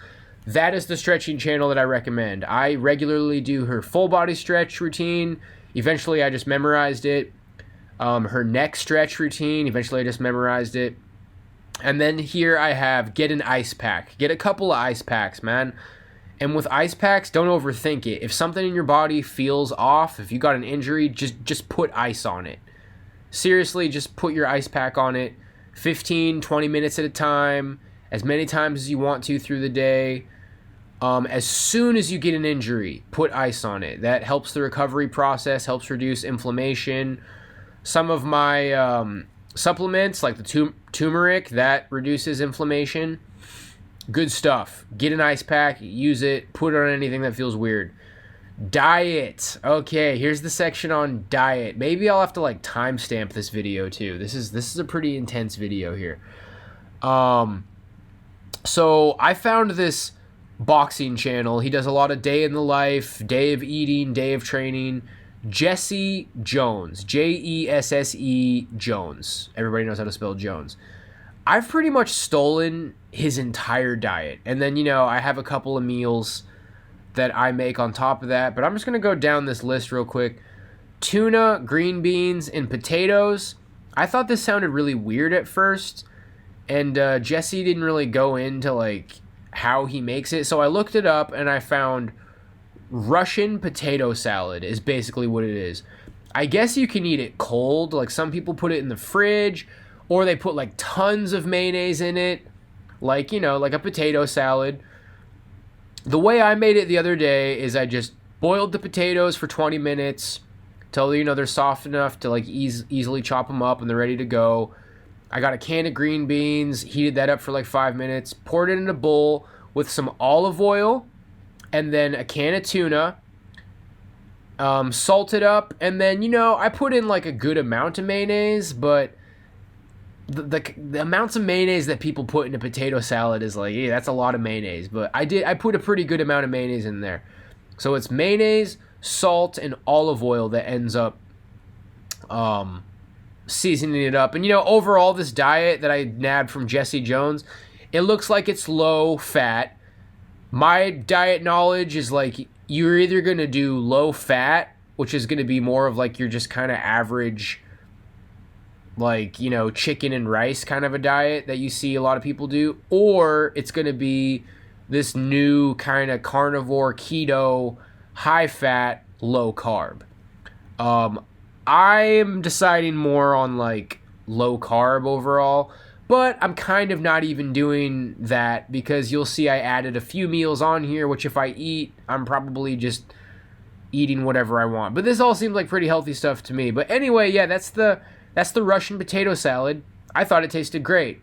that is the stretching channel that I recommend. I regularly do her full body stretch routine. Eventually I just memorized it. Her neck stretch routine, eventually I just memorized it. And then here I have get an ice pack. Get a couple of ice packs, man. And with ice packs, don't overthink it. If something in your body feels off, if you got an injury, just put ice on it. Seriously, just put your ice pack on it 15, 20 minutes at a time, as many times as you want to through the day. As soon as you get an injury, put ice on it. That helps the recovery process, helps reduce inflammation. Some of my supplements, like the turmeric, that reduces inflammation. Good stuff. Get an ice pack, use it, put it on anything that feels weird. Diet. Okay, here's the section on diet. Maybe I'll have to like timestamp this video too. This is a pretty intense video here. So I found this boxing channel. He does a lot of day in the life, day of eating, day of training. Jesse Jones. Jesse Jones. Everybody knows how to spell Jones. I've pretty much stolen his entire diet. And then, you know, I have a couple of meals that I make on top of that. But I'm just going to go down this list real quick. Tuna, green beans, and potatoes. I thought this sounded really weird at first. And Jesse didn't really go into, like, how he makes it. So I looked it up and I found Russian potato salad is basically what it is. I guess you can eat it cold. Like some people put it in the fridge, or they put like tons of mayonnaise in it, like, you know, like a potato salad. The way I made it the other day is I just boiled the potatoes for 20 minutes till, you know, they're soft enough to like easily chop them up and they're ready to go. I got a can of green beans, heated that up for like 5 minutes, poured it in a bowl with some olive oil, and then a can of tuna, salt it up, and then, you know, I put in like a good amount of mayonnaise, but the amounts of mayonnaise that people put in a potato salad is like, yeah, that's a lot of mayonnaise, but I put a pretty good amount of mayonnaise in there. So it's mayonnaise, salt, and olive oil that ends up seasoning it up. And, you know, overall, this diet that I nabbed from Jesse Jones, it looks like it's low fat. My diet knowledge is like, you're either going to do low fat, which is going to be more of like your just kind of average, like, you know, chicken and rice kind of a diet that you see a lot of people do, or it's going to be this new kind of carnivore, keto, high fat, low carb. I'm deciding more on like low carb overall, but I'm kind of not even doing that because you'll see I added a few meals on here, which if I eat, I'm probably just eating whatever I want. But this all seems like pretty healthy stuff to me. But anyway, yeah, that's the Russian potato salad. I thought it tasted great.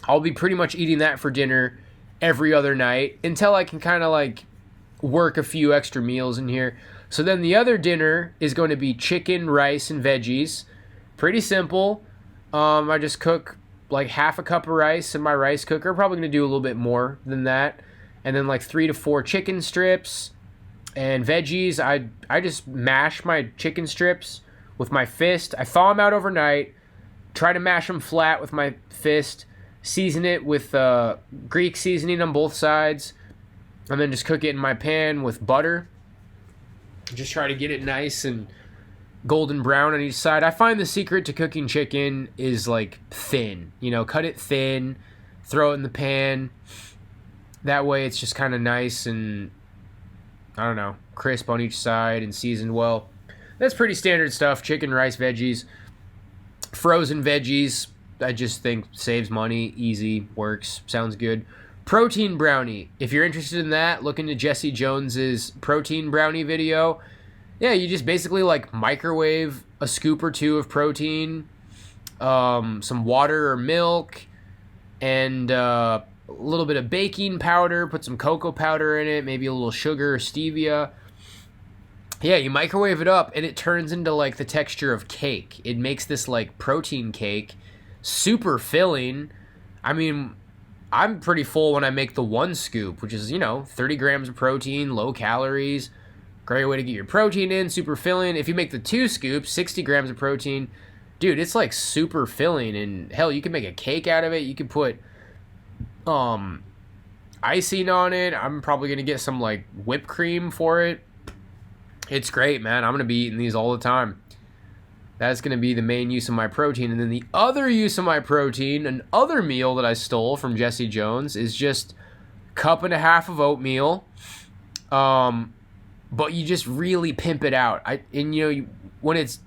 I'll be pretty much eating that for dinner every other night until I can kind of like work a few extra meals in here. So then the other dinner is going to be chicken, rice, and veggies. Pretty simple. I just cook like half a cup of rice in my rice cooker. Probably going to do a little bit more than that. and then like 3 to 4 chicken strips and veggies. I just mash my chicken strips with my fist. I thaw them out overnight, try to mash them flat with my fist, season it with Greek seasoning on both sides, and then just cook it in my pan with butter. Just try to get it nice and golden brown on each side. I find the secret to cooking chicken is like thin. You know, cut it thin, throw it in the pan. That way it's just kind of nice and, I don't know, crisp on each side and seasoned well. That's pretty standard stuff. Chicken, rice, veggies. Frozen veggies, I just think saves money, easy, works, sounds good. Protein brownie. If you're interested in that, look into Jesse Jones's protein brownie video. Yeah, you just basically like microwave a scoop or two of protein, some water or milk, and a little bit of baking powder. Put some cocoa powder in it, maybe a little sugar or stevia. Yeah, you microwave it up, and it turns into like the texture of cake. It makes this like protein cake, super filling. I mean, I'm pretty full when I make the 1 scoop, which is, 30 grams of protein, low calories. Great way to get your protein in, super filling. If you make the 2 scoops, 60 grams of protein, dude, it's like super filling. And hell, you can make a cake out of it. You can put icing on it. I'm probably going to get some like whipped cream for it. It's great, man. I'm going to be eating these all the time. That's going to be the main use of my protein. And then the other use of my protein, another meal that I stole from Jesse Jones, is just 1.5 cups of oatmeal. But you just really pimp it out. When it's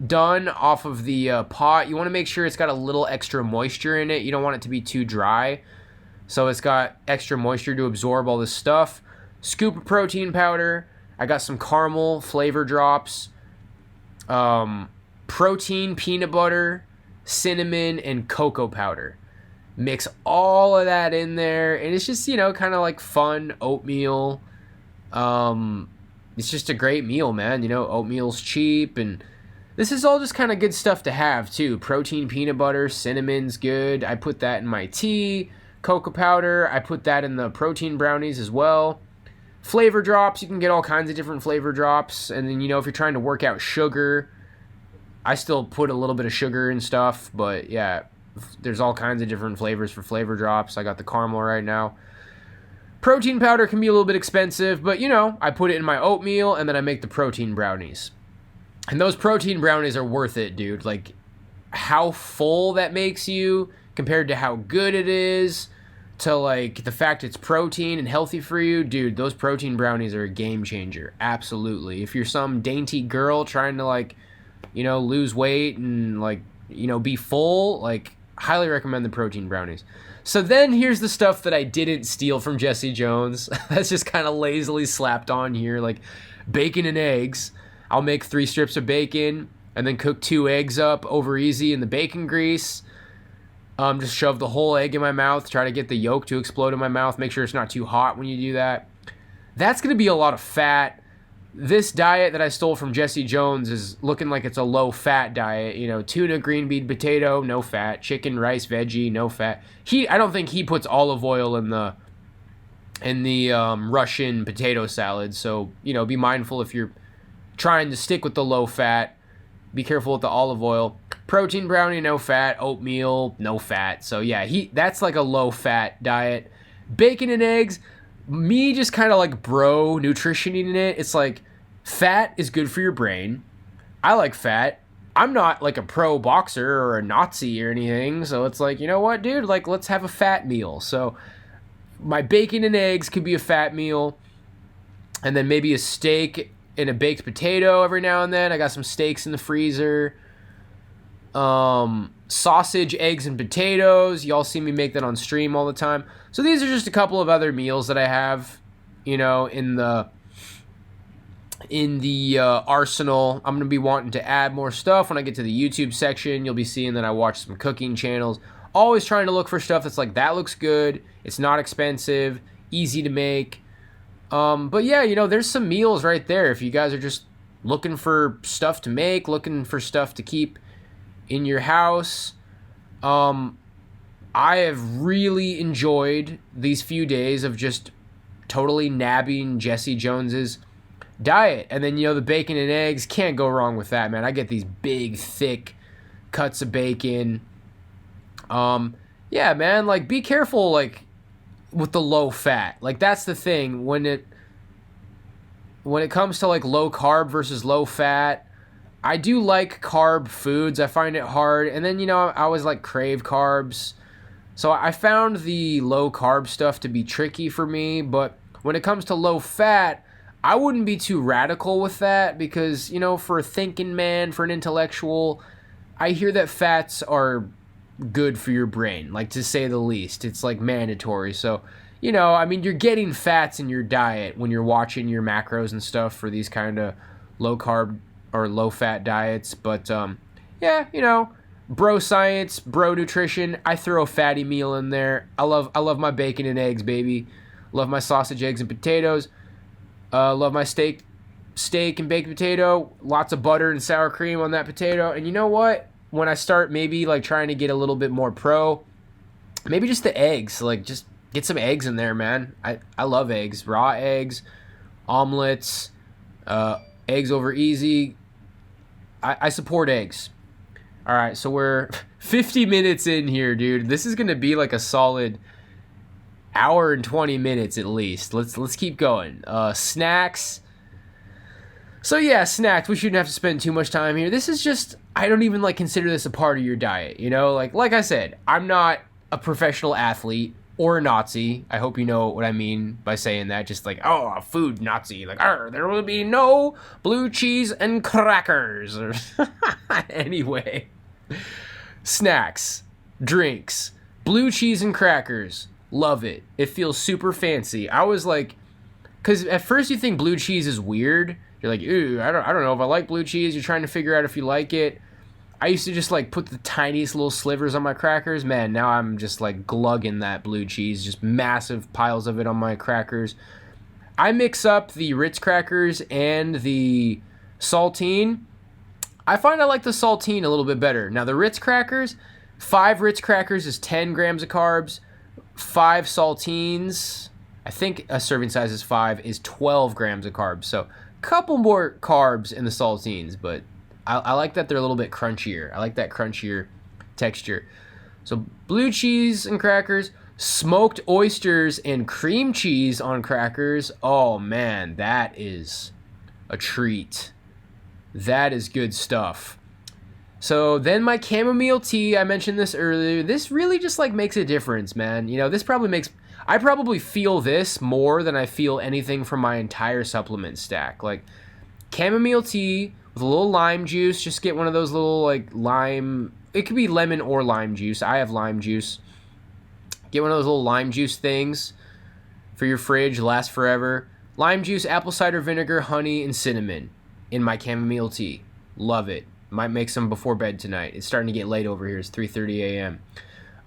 done off of the pot, you want to make sure it's got a little extra moisture in it. You don't want it to be too dry. So it's got extra moisture to absorb all this stuff. Scoop of protein powder. I got some caramel flavor drops. Protein, peanut butter, cinnamon, and cocoa powder. Mix all of that in there. And it's just, kind of like fun oatmeal. It's just a great meal, man. Oatmeal's cheap, and this is all just kind of good stuff to have too. Protein, peanut butter, cinnamon's good. I put that in my tea. Cocoa powder, I put that in the protein brownies as well. Flavor drops, you can get all kinds of different flavor drops. And then, if you're trying to work out sugar, I still put a little bit of sugar and stuff, but yeah, there's all kinds of different flavors for flavor drops. I got the caramel right now. Protein powder can be a little bit expensive, but I put it in my oatmeal, and then I make the protein brownies. And those protein brownies are worth it, dude. Like, how full that makes you compared to how good it is, to like the fact it's protein and healthy for you, dude, those protein brownies are a game changer. Absolutely. If you're some dainty girl trying to like, lose weight and like, be full, like, highly recommend the protein brownies. So then here's the stuff that I didn't steal from Jesse Jones. That's just kind of lazily slapped on here, like bacon and eggs. I'll make 3 strips of bacon and then cook 2 eggs up over easy in the bacon grease. Just shove the whole egg in my mouth, try to get the yolk to explode in my mouth. Make sure it's not too hot when you do that. That's going to be a lot of fat. This diet that I stole from Jesse Jones is looking like it's a low-fat diet. Tuna, green bean, potato, no fat. Chicken, rice, veggie, no fat. I don't think he puts olive oil in the Russian potato salad. So, be mindful if you're trying to stick with the low-fat. Be careful with the olive oil. Protein brownie, no fat. Oatmeal, no fat. So, yeah, that's like a low-fat diet. Bacon and eggs, me just kind of like nutritioning it. It's like, fat is good for your brain. I like fat. I'm not like a pro boxer or a Nazi or anything. So it's like, you know what, dude? Like, let's have a fat meal. So my bacon and eggs could be a fat meal. And then maybe a steak and a baked potato every now and then. I got some steaks in the freezer. Sausage, eggs, and potatoes. Y'all see me make that on stream all the time. So these are just a couple of other meals that I have, in the arsenal. I'm going to be wanting to add more stuff when I get to the YouTube section. You'll be seeing that I watch some cooking channels. Always trying to look for stuff that's like, that looks good. It's not expensive, easy to make. But yeah, there's some meals right there. If you guys are just looking for stuff to make, looking for stuff to keep in your house, I have really enjoyed these few days of just totally nabbing Jesse Jones's diet. And then, the bacon and eggs, can't go wrong with that, man. I get these big, thick cuts of bacon. Yeah, man, like, be careful, like, with the low fat. Like, that's the thing. When it comes to, like, low carb versus low fat, I do like carb foods. I find it hard. And then, I always, like, crave carbs. So I found the low carb stuff to be tricky for me. But when it comes to low fat, I wouldn't be too radical with that because, for a thinking man, for an intellectual, I hear that fats are good for your brain, like, to say the least. It's, like, mandatory. So, you're getting fats in your diet when you're watching your macros and stuff for these kind of low carb or low fat diets. But, yeah, bro science, bro nutrition. I throw a fatty meal in there. I love my bacon and eggs, baby. Love my sausage, eggs, and potatoes. Love my steak and baked potato. Lots of butter and sour cream on that potato. And you know what? When I start maybe, like, trying to get a little bit more pro, maybe just the eggs. Like, just get some eggs in there, man. I love eggs. Raw eggs, omelets, eggs over easy. I support eggs. All right, so we're 50 minutes in here, dude. This is going to be like a solid hour and 20 minutes at least. Let's keep going. Snacks. So yeah, snacks. We shouldn't have to spend too much time here. This is just, I don't even, like, consider this a part of your diet, Like I said, I'm not a professional athlete or a Nazi. I hope you know what I mean by saying that. Just like, oh, a food Nazi. Like, there will be no blue cheese and crackers. Anyway. Snacks. Drinks. Blue cheese and crackers. Love it. It feels super fancy. I was like, because at first you think blue cheese is weird. You're like, ooh, I don't know if I like blue cheese. You're trying to figure out if you like it. I used to just, like, put the tiniest little slivers on my crackers. Man, now I'm just, like, glugging that blue cheese. Just massive piles of it on my crackers. I mix up the Ritz crackers and the saltine. I find I like the saltine a little bit better. Now, the Ritz crackers, 5 Ritz crackers is 10 grams of carbs. 5 saltines, I think a serving size is 5, is 12 grams of carbs. So, couple more carbs in the saltines, but I like that they're a little bit crunchier. I like that crunchier texture. So blue cheese and crackers, smoked oysters and cream cheese on crackers. Oh man, that is a treat. That is good stuff. So then my chamomile tea, I mentioned this earlier. This really just, like, makes a difference, man. This probably makes, I probably feel this more than I feel anything from my entire supplement stack. Like, chamomile tea with a little lime juice. Just get one of those little, like, lime, it could be lemon or lime juice. I have lime juice. Get one of those little lime juice things for your fridge, lasts forever. Lime juice, apple cider vinegar, honey, and cinnamon in my chamomile tea. Love it. Might make some before bed tonight. It's starting to get late over here. It's 3:30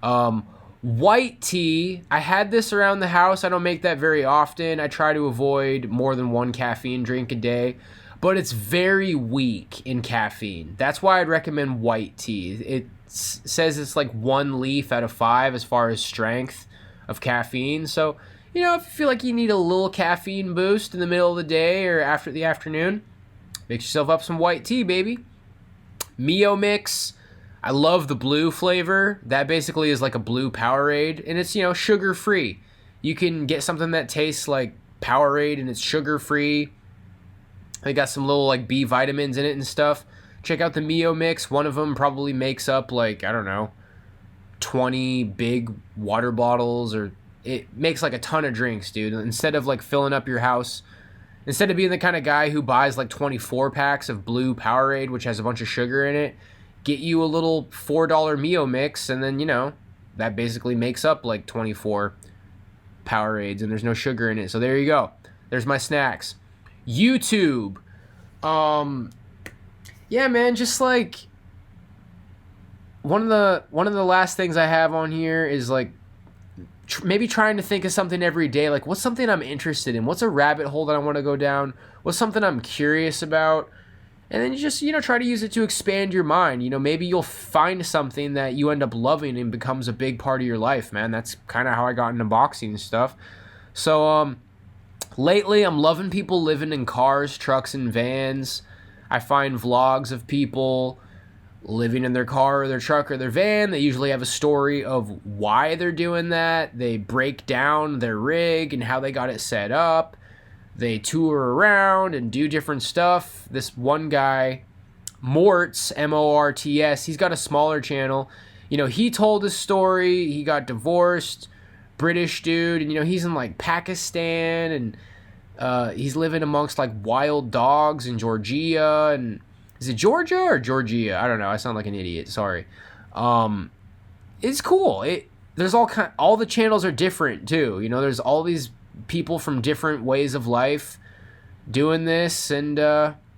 a.m. White tea. I had this around the house. I don't make that very often. I try to avoid more than 1 caffeine drink a day. But it's very weak in caffeine. That's why I'd recommend white tea. It says it's like 1 leaf out of 5 as far as strength of caffeine. So, if you feel like you need a little caffeine boost in the middle of the day or after the afternoon, mix yourself up some white tea, baby. Mio Mix. I love the blue flavor. That basically is like a blue Powerade, and it's, sugar-free. You can get something that tastes like Powerade, and it's sugar-free. They got some little, like, B vitamins in it and stuff. Check out the Mio Mix. One of them probably makes up, like, I don't know, 20 big water bottles, or it makes, like, a ton of drinks, dude. Instead of, like, filling up your house, instead of being the kind of guy who buys, like, 24 packs of blue Powerade, which has a bunch of sugar in it, get you a little $4 Mio Mix, and then, that basically makes up, like, 24 Powerades, and there's no sugar in it. So there you go. There's my snacks. YouTube. Yeah, man, just, like, one of the last things I have on here is, like, maybe trying to think of something every day. Like, what's something I'm interested in? What's a rabbit hole that I want to go down? What's something I'm curious about? And then you just, try to use it to expand your mind. Maybe you'll find something that you end up loving and becomes a big part of your life, man. That's kind of how I got into boxing and stuff. So, Lately, I'm loving people living in cars, trucks, and vans. I find vlogs of people living in their car or their truck or their van. They usually have a story of why they're doing that. They break down their rig and how they got it set up. They tour around and do different stuff. This one guy, Morts, Morts, he's got a smaller channel. You know, he told his story. He got divorced, British dude, and you know, he's in like Pakistan, and he's living amongst like wild dogs in Georgia. And is it Georgia or Georgia? I don't know. I sound like an idiot. Sorry. It's cool. There's all the channels are different too. You know, there's all these people from different ways of life doing this, and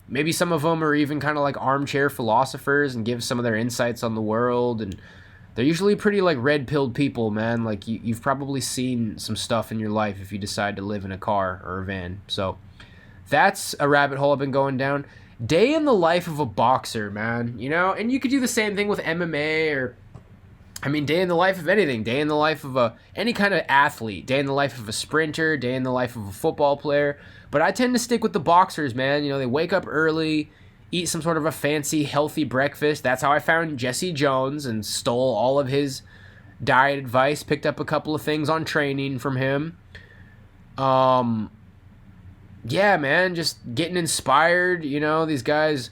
maybe some of them are even kind of like armchair philosophers and give some of their insights on the world. And they're usually pretty like red-pilled people, man. Like you've probably seen some stuff in your life if you decide to live in a car or a van. So that's a rabbit hole I've been going down. Day in the life of a boxer, man. You know, and you could do the same thing with MMA, or I mean, day in the life of anything. Day in the life of any kind of athlete. Day in the life of a sprinter. Day in the life of a football player. But I tend to stick with the boxers, man. You know, they wake up early, eat some sort of a fancy, healthy breakfast. That's how I found Jesse Jones and stole all of his diet advice. Picked up a couple of things on training from him. Yeah, man, just getting inspired. You know, these guys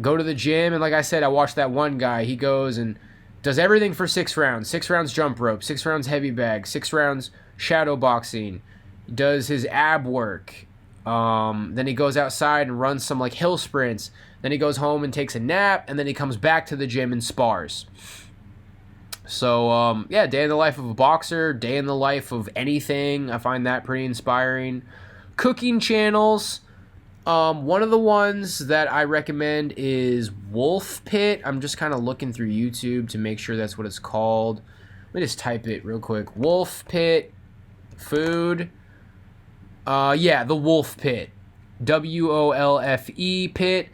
go to the gym. And like I said, I watched that one guy. He goes and does everything for 6 rounds. 6 rounds jump rope, 6 rounds heavy bag, 6 rounds shadow boxing. He does his ab work. Then he goes outside and runs some like hill sprints. Then he goes home and takes a nap, and then he comes back to the gym and spars. So, yeah, day in the life of a boxer, day in the life of anything. I find that pretty inspiring. Cooking channels. One of the ones that I recommend is Wolf Pit. I'm just kind of looking through YouTube to make sure that's what it's called. Let me just type it real quick. Wolf Pit food. Yeah, the Wolf Pit. WOLFE Pit.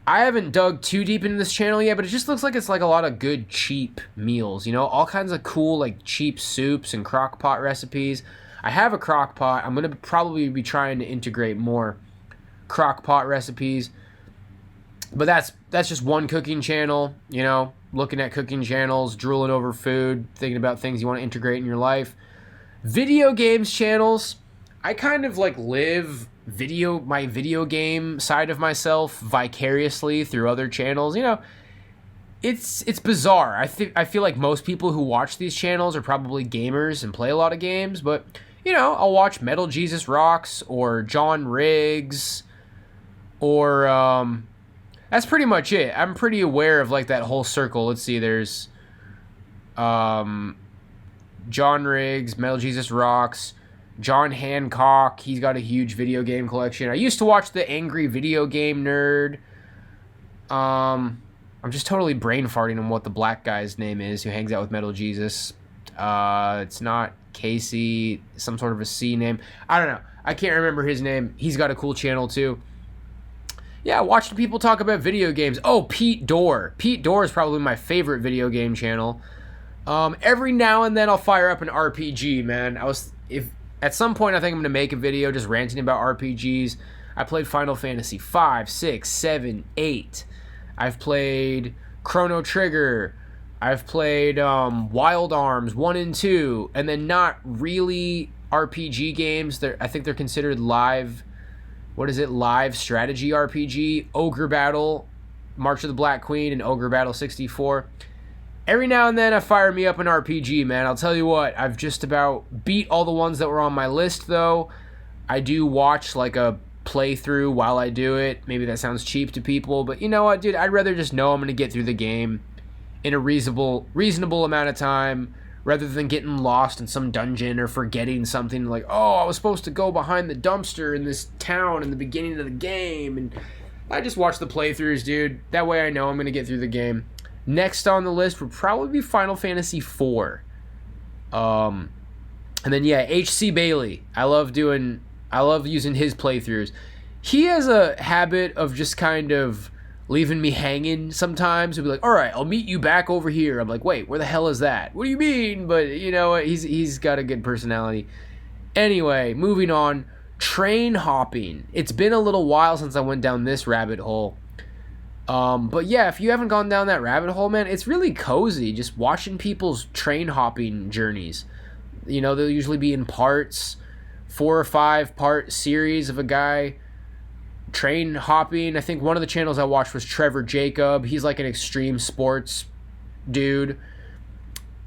I haven't dug too deep into this channel yet, but it just looks like it's like a lot of good cheap meals, you know, all kinds of cool like cheap soups and crock pot recipes. I have a crock pot. I'm going to probably be trying to integrate more crock pot recipes. But that's just one cooking channel, you know, looking at cooking channels, drooling over food, thinking about things you want to integrate in your life. Video games channels. I kind of like live my video game side of myself vicariously through other channels. You know, it's bizarre. I feel like most people who watch these channels are probably gamers and play a lot of games, but you know, I'll watch Metal Jesus Rocks or John Riggs or that's pretty much it. I'm pretty aware of like that whole circle. Let's see, there's John Riggs, Metal Jesus Rocks, John Hancock. He's got a huge video game collection. I used to watch the Angry Video Game Nerd. I'm just totally brain farting on what the black guy's name is who hangs out with Metal Jesus. It's not Casey, some sort of a C name. I don't know. I can't remember his name. He's got a cool channel too. Yeah, watching people talk about video games. Oh, Pete Dorr. Pete Dorr is probably my favorite video game channel. Every now and then I'll fire up an RPG, man. At some point I think I'm going to make a video just ranting about RPGs. I played Final Fantasy 5, 6, 7, 8. I've played Chrono Trigger. I've played Wild Arms 1 and 2, and then not really RPG games. I think they're considered live. What is it? Live strategy RPG. Ogre Battle, March of the Black Queen, and Ogre Battle 64. Every now and then I fire me up an RPG, man. I'll tell you what, I've just about beat all the ones that were on my list, though. I do watch like a playthrough while I do it. Maybe that sounds cheap to people, but you know what, dude? I'd rather just know I'm going to get through the game in a reasonable amount of time rather than getting lost in some dungeon or forgetting something like, oh, I was supposed to go behind the dumpster in this town in the beginning of the game. And I just watch the playthroughs, dude. That way I know I'm going to get through the game. Next on the list would probably be Final Fantasy IV. And then, yeah, H.C. Bailey. I love using his playthroughs. He has a habit of just kind of leaving me hanging sometimes. He'll be like, all right, I'll meet you back over here. I'm like, wait, where the hell is that? What do you mean? But, you know what? He's got a good personality. Anyway, moving on. train hopping. It's been a little while since I went down this rabbit hole. But yeah, if you haven't gone down that rabbit hole, man, it's really cozy just watching people's train hopping journeys. You know, they'll usually be in parts, 4 or 5 part series of a guy train hopping. I think one of the channels I watched was Trevor Jacob. He's like an extreme sports dude.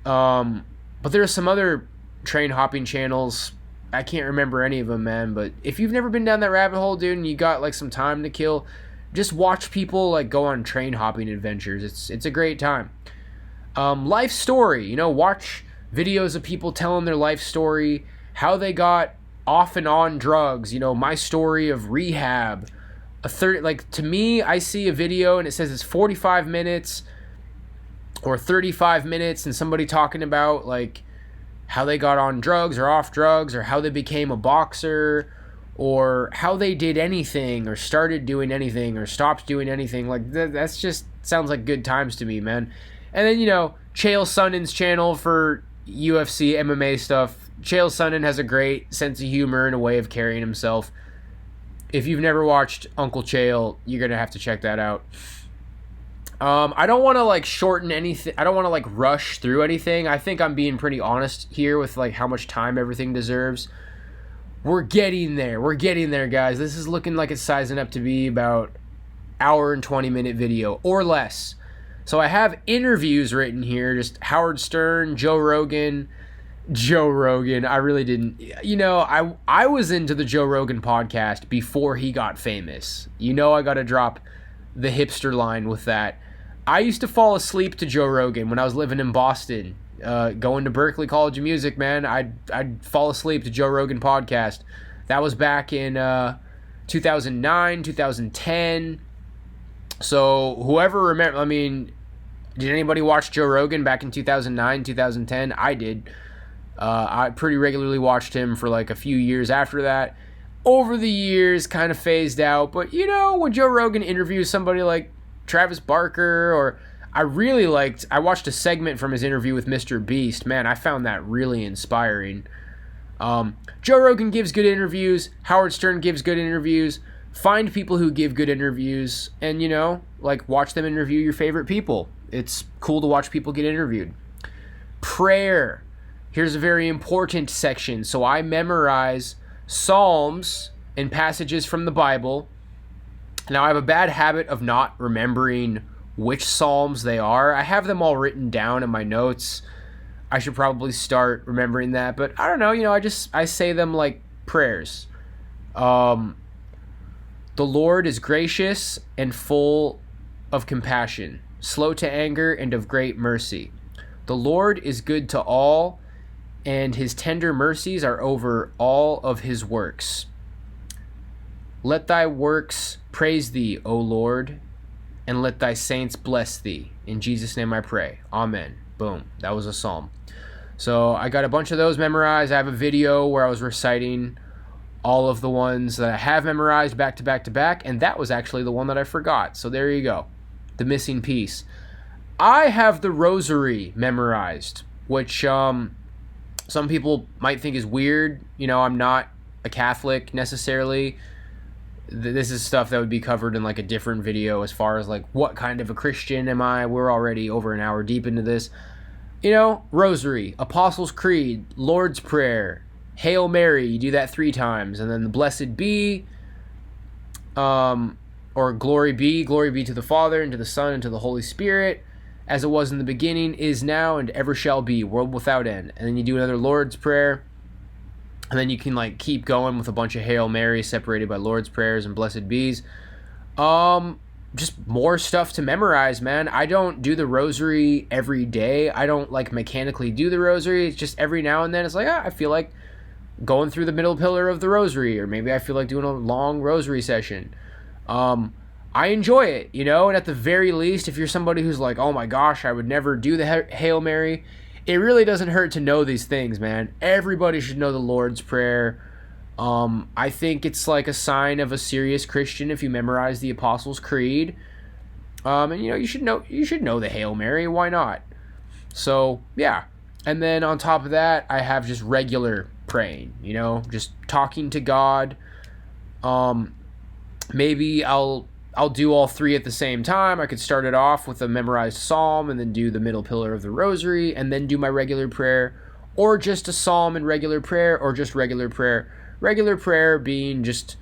But there's some other train hopping channels. I can't remember any of them, man. But if you've never been down that rabbit hole, dude, and you got like some time to kill, just watch people like go on train hopping adventures. It's a great time. Life story, you know, watch videos of people telling their life story, how they got off and on drugs, you know, my story of rehab. Like to me, I see a video and it says it's 45 minutes or 35 minutes and somebody talking about like how they got on drugs or off drugs or how they became a boxer or how they did anything or started doing anything or stopped doing anything. Like that's just sounds like good times to me, man. And then, you know, Chael Sonnen's channel for UFC MMA stuff. Chael Sonnen has a great sense of humor and a way of carrying himself. If you've never watched Uncle Chael, you're gonna have to check that out. I don't want to like shorten anything. I don't want to like rush through anything. I think I'm being pretty honest here with like how much time everything deserves. We're getting there. We're getting there, guys. This is looking like it's sizing up to be about hour and 20-minute video or less. So I have interviews written here, just Howard Stern, Joe Rogan. I really didn't, you know, I was into the Joe Rogan podcast before he got famous. You know, I got to drop the hipster line with that. I used to fall asleep to Joe Rogan when I was living in Boston, going to Berklee College of Music, man. I'd fall asleep to Joe Rogan podcast. That was back in 2009, 2010. So whoever remember, I mean, did anybody watch Joe Rogan back in 2009, 2010? I did. I pretty regularly watched him for like a few years after that. Over the years, kind of phased out. But, you know, when Joe Rogan interviews somebody like Travis Barker, or I watched a segment from his interview with Mr. Beast. Man, I found that really inspiring. Joe Rogan gives good interviews. Howard Stern gives good interviews. Find people who give good interviews and, you know, like watch them interview your favorite people. It's cool to watch people get interviewed. Prayer. Here's a very important section. So I memorize Psalms and passages from the Bible. Now I have a bad habit of not remembering which Psalms they are. I have them all written down in my notes. I should probably start remembering that, but I don't know, you know, I say them like prayers. The Lord is gracious and full of compassion, slow to anger and of great mercy. The Lord is good to all, and his tender mercies are over all of his works. Let thy works praise thee, O Lord, and let thy saints bless thee. In Jesus' name I pray. Amen. Boom. That was a psalm. So I got a bunch of those memorized. I have a video where I was reciting all of the ones that I have memorized back to back to back, and that was actually the one that I forgot. So there you go. The missing piece. I have the rosary memorized, which some people might think is weird. You know, I'm not a Catholic necessarily. This is stuff that would be covered in like a different video as far as like what kind of a Christian am I. We're already over an hour deep into this. You know, rosary, Apostles' Creed, Lord's Prayer, Hail Mary, you do that 3 times, and then the Blessed Be, or glory be to the Father, and to the Son, and to the Holy Spirit, as it was in the beginning, is now, and ever shall be, world without end. And then you do another Lord's Prayer, and then you can like keep going with a bunch of Hail Marys separated by Lord's Prayers and Blessed Be's. Just more stuff to memorize, man. I don't do the rosary every day. I don't like mechanically do the rosary. It's just every now and then it's like, I feel like going through the middle pillar of the rosary, or maybe I feel like doing a long rosary session. I enjoy it, you know, and at the very least, if you're somebody who's like, oh my gosh, I would never do the Hail Mary, it really doesn't hurt to know these things, man. Everybody should know the Lord's Prayer. I think it's like a sign of a serious Christian if you memorize the Apostles' Creed. And you know, you should know the Hail Mary. Why not? So, yeah. And then on top of that, I have just regular praying, you know, just talking to God. Maybe I'll do all three at the same time. I could start it off with a memorized psalm and then do the middle pillar of the rosary and then do my regular prayer, or just a psalm and regular prayer, or just regular prayer. Regular prayer being just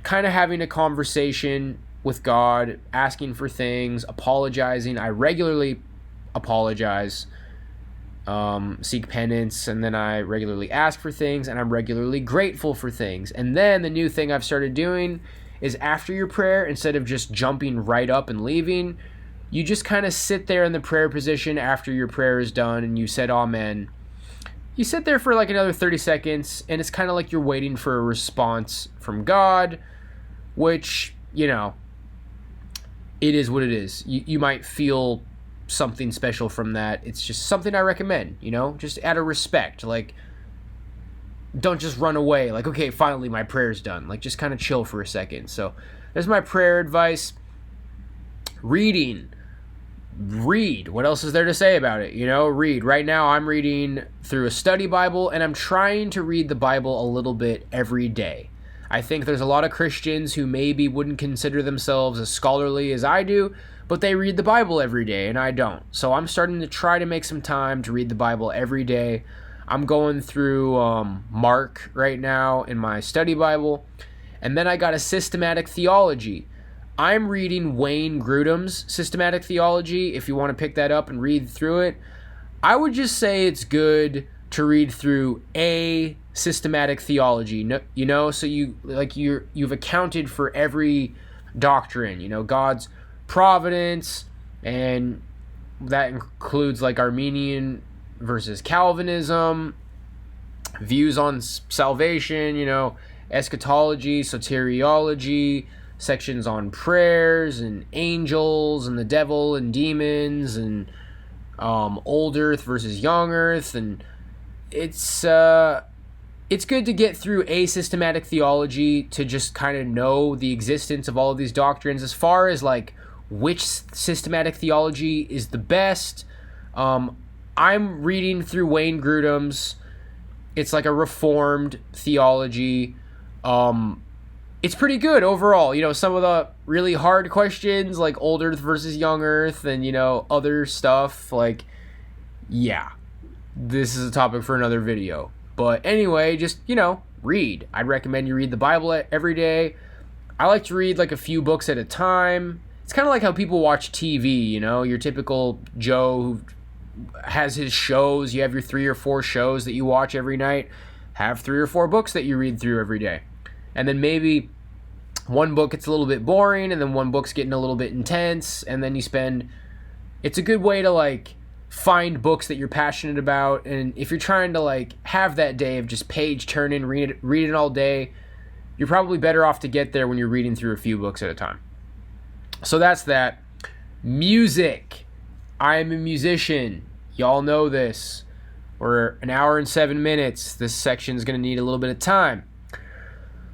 kind of having a conversation with God, asking for things, apologizing. I regularly apologize, seek penance, and then I regularly ask for things, and I'm regularly grateful for things. And then the new thing I've started doing is after your prayer, instead of just jumping right up and leaving, you just kind of sit there in the prayer position after your prayer is done and you said amen. You sit there for like another 30 seconds, and it's kind of like you're waiting for a response from God, which, you know, it is what it is. You might feel something special from that. It's just something I recommend, you know, just out of respect. Like, don't just run away. Like, okay, finally my prayer's done. Like, just kind of chill for a second. So there's my prayer advice. Reading. Read. What else is there to say about it? You know, read. Right now I'm reading through a study Bible, and I'm trying to read the Bible a little bit every day. I think there's a lot of Christians who maybe wouldn't consider themselves as scholarly as I do, but they read the Bible every day, and I don't. So I'm starting to try to make some time to read the Bible every day. I'm going through Mark right now in my study Bible, and then I got a systematic theology. I'm reading Wayne Grudem's systematic theology. If you want to pick that up and read through it, I would just say it's good to read through a systematic theology, you know, so you've accounted for every doctrine, you know, God's providence, and that includes like Arminian versus Calvinism, views on salvation, you know, eschatology, soteriology, sections on prayers and angels and the devil and demons, and old earth versus young earth. And it's good to get through a systematic theology to just kind of know the existence of all of these doctrines. As far as like which systematic theology is the best, I'm reading through Wayne Grudem's. It's like a reformed theology. It's pretty good overall. You know, some of the really hard questions like old earth versus young earth and, you know, other stuff, like, yeah, this is a topic for another video. But anyway, just, you know, read. I'd recommend you read the Bible every day. I like to read like a few books at a time. It's kind of like how people watch TV, you know, your typical Joe who has his shows. You have your 3 or 4 shows that you watch every night. Have 3 or 4 books that you read through every day. And then maybe one book gets a little bit boring, and then one book's getting a little bit intense, and then it's a good way to like find books that you're passionate about. And if you're trying to like have that day of just page turning, reading all day, you're probably better off to get there when you're reading through a few books at a time. So that's that. Music. I am a musician. Y'all know this. We're an hour and 7 minutes. This section's going to need a little bit of time.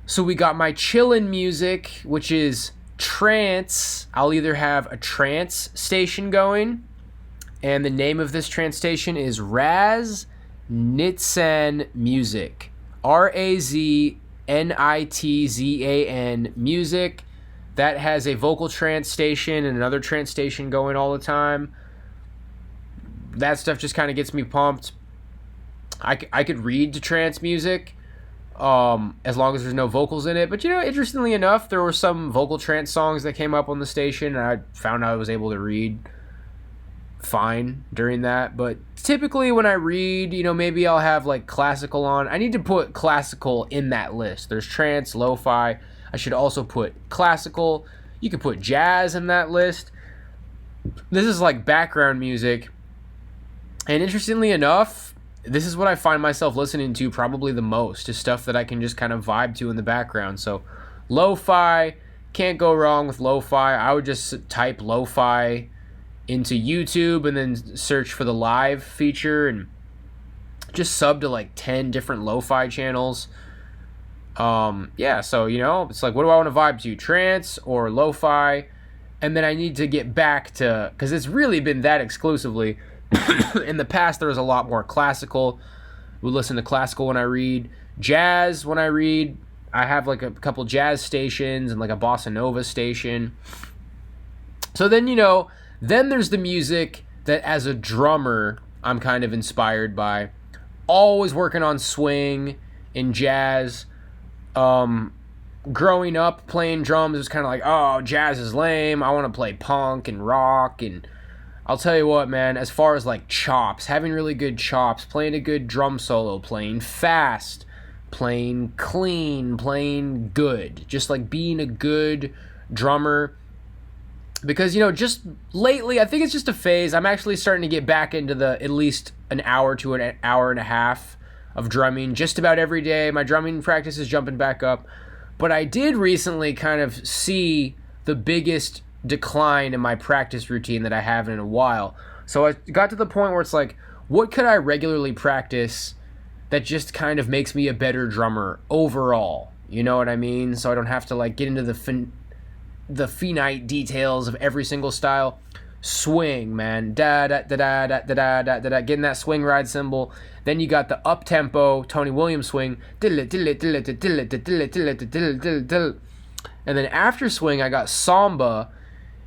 So we got my chillin' music, which is trance. I'll either have a trance station going, and the name of this trance station is Raz Nitzan Music. RAZNITZAN Music. That has a vocal trance station and another trance station going all the time. That stuff just kind of gets me pumped. I could read to trance music, as long as there's no vocals in it. But, you know, interestingly enough, there were some vocal trance songs that came up on the station, and I found I was able to read fine during that. But typically when I read, you know, maybe I'll have like classical on. I need to put classical in that list. There's trance, lo-fi. I should also put classical. You could put jazz in that list. This is like background music. And interestingly enough, this is what I find myself listening to probably the most, is stuff that I can just kind of vibe to in the background. So lo-fi, can't go wrong with lo-fi. I would just type lo-fi into YouTube and then search for the live feature and just sub to like 10 different lo-fi channels. Yeah, so, you know, it's like, what do I want to vibe to? Trance or lo-fi? And then I need to get back to, because it's really been that exclusively. In the past, there was a lot more classical. would listen to classical when I read. Jazz when I read. I have like a couple jazz stations and like a bossa nova station. So then, then there's the music that as a drummer I'm kind of inspired by. Always working on swing and jazz. Growing up playing drums, it was kind of like, oh, jazz is lame. I want to play punk and rock. And I'll tell you what, man, as far as like chops, having really good chops, playing a good drum solo, playing fast, playing clean, playing good, just like being a good drummer. Because, just lately, I think it's just a phase. I'm actually starting to get back into the at least an hour to an hour and a half of drumming just about every day. My drumming practice is jumping back up. But I did recently kind of see the biggest decline in my practice routine that I haven't in a while. So I got to the point where it's like, what could I regularly practice that just kind of makes me a better drummer overall? You know what I mean? So I don't have to like get into the finite details of every single style. Swing, man. Da da da da da da da da da. Getting that swing ride cymbal. Then you got the up tempo Tony Williams swing. And then after swing, I got samba,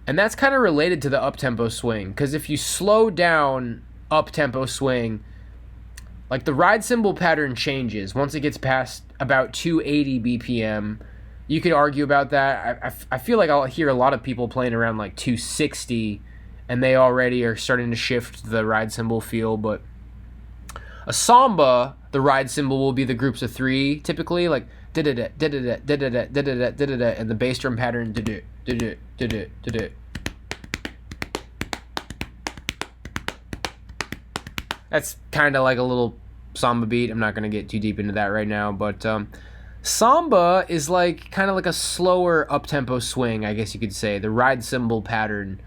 and that's kind of related to the up tempo swing. Because if you slow down up tempo swing, like the ride cymbal pattern changes once it gets past about 280 BPM. You could argue about that. I feel like I'll hear a lot of people playing around like 260, and they already are starting to shift the ride cymbal feel. But a samba, the ride cymbal will be the groups of three, typically, like da-da-da, da-da-da, da-da-da, da-da-da, da-da-da, and the bass drum pattern da-da, da-da, da-da, da-da. That's kind of like a little samba beat. I'm not going to get too deep into that right now, but samba is like kind of like a slower up-tempo swing, I guess you could say. The ride cymbal pattern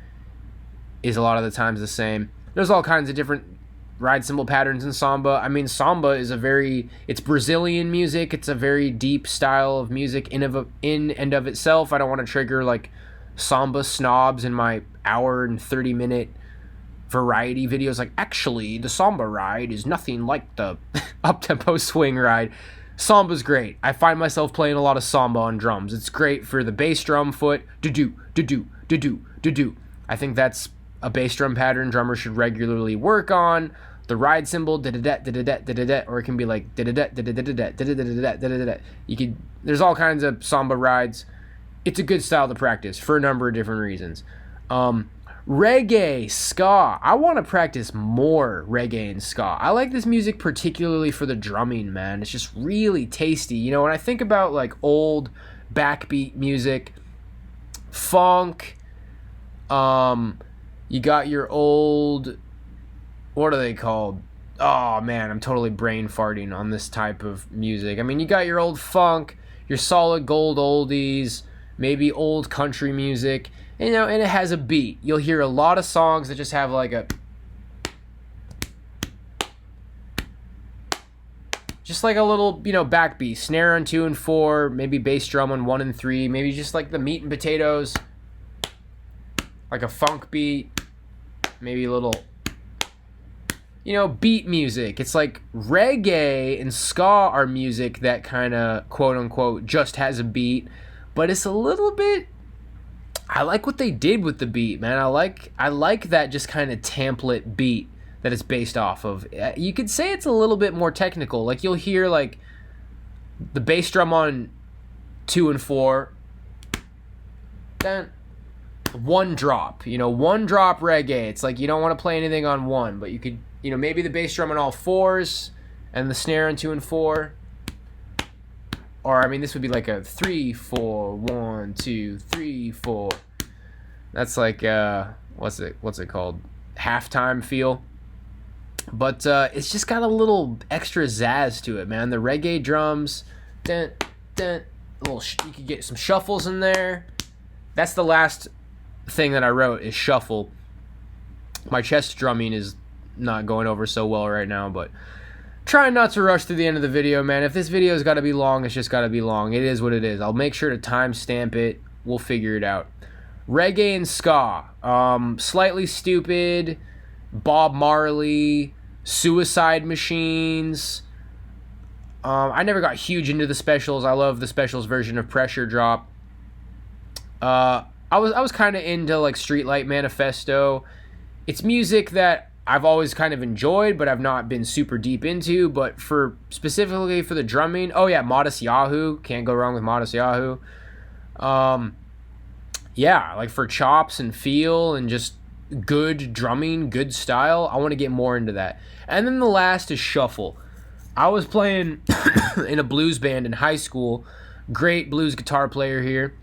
is a lot of the times the same. There's all kinds of different ride cymbal patterns in samba. I mean, samba is it's Brazilian music. It's a very deep style of music in and of itself. I don't want to trigger like samba snobs in my hour and 30-minute variety videos. Like, actually, the samba ride is nothing like the up-tempo swing ride. Samba's great. I find myself playing a lot of samba on drums. It's great for the bass drum foot. Do-do, do-do, do-do, do-do. I think that's a bass drum pattern drummers should regularly work on. The ride cymbal, da-da-da, da-da-da, da-da-da, or it can be like da-da-da, da-da-da, da-da-da, da-da-da. There's all kinds of samba rides. It's a good style to practice for a number of different reasons. Reggae, ska. I want to practice more reggae and ska. I like this music particularly for the drumming, man. It's just really tasty. When I think about like old backbeat music, funk, you got your old, what are they called? Oh man, I'm totally brain farting on this type of music. I mean, you got your old funk, your solid gold oldies, maybe old country music, and it has a beat. You'll hear a lot of songs that just have like a, just like a little, backbeat, snare on 2 and 4, maybe bass drum on 1 and 3, maybe just like the meat and potatoes, like a funk beat, maybe a little, beat music. It's like reggae and ska are music that kind of, quote unquote, just has a beat, but it's a little bit, I like what they did with the beat, man. I like that just kind of template beat that it's based off of. You could say it's a little bit more technical. Like, you'll hear like the bass drum on 2 and 4, then one drop, one drop reggae. It's like you don't want to play anything on 1, but you could, maybe the bass drum on all 4s and the snare on 2 and 4. Or, I mean, this would be like a 3, 4, 1, 2, 3, 4. That's like, what's it called? Halftime feel. But it's just got a little extra zazz to it, man. The reggae drums, you could get some shuffles in there. That's the last thing that I wrote is shuffle. My chest drumming is not going over so well right now, but trying not to rush through the end of the video, man. If this video's got to be long, it's just got to be long. It is what it is. I'll make sure to timestamp it. We'll figure it out. Reggae and ska. Slightly Stupid, Bob Marley, Suicide Machines, I never got huge into the specials. I love the specials version of Pressure Drop. I was kind of into like Streetlight Manifesto. It's music that I've always kind of enjoyed, but I've not been super deep into. But specifically for the drumming, oh yeah, Modest Yahoo, can't go wrong with Modest Yahoo. Yeah, like for chops and feel and just good drumming, good style, I want to get more into that. And then the last is shuffle. I was playing in a blues band in high school. Great blues guitar player here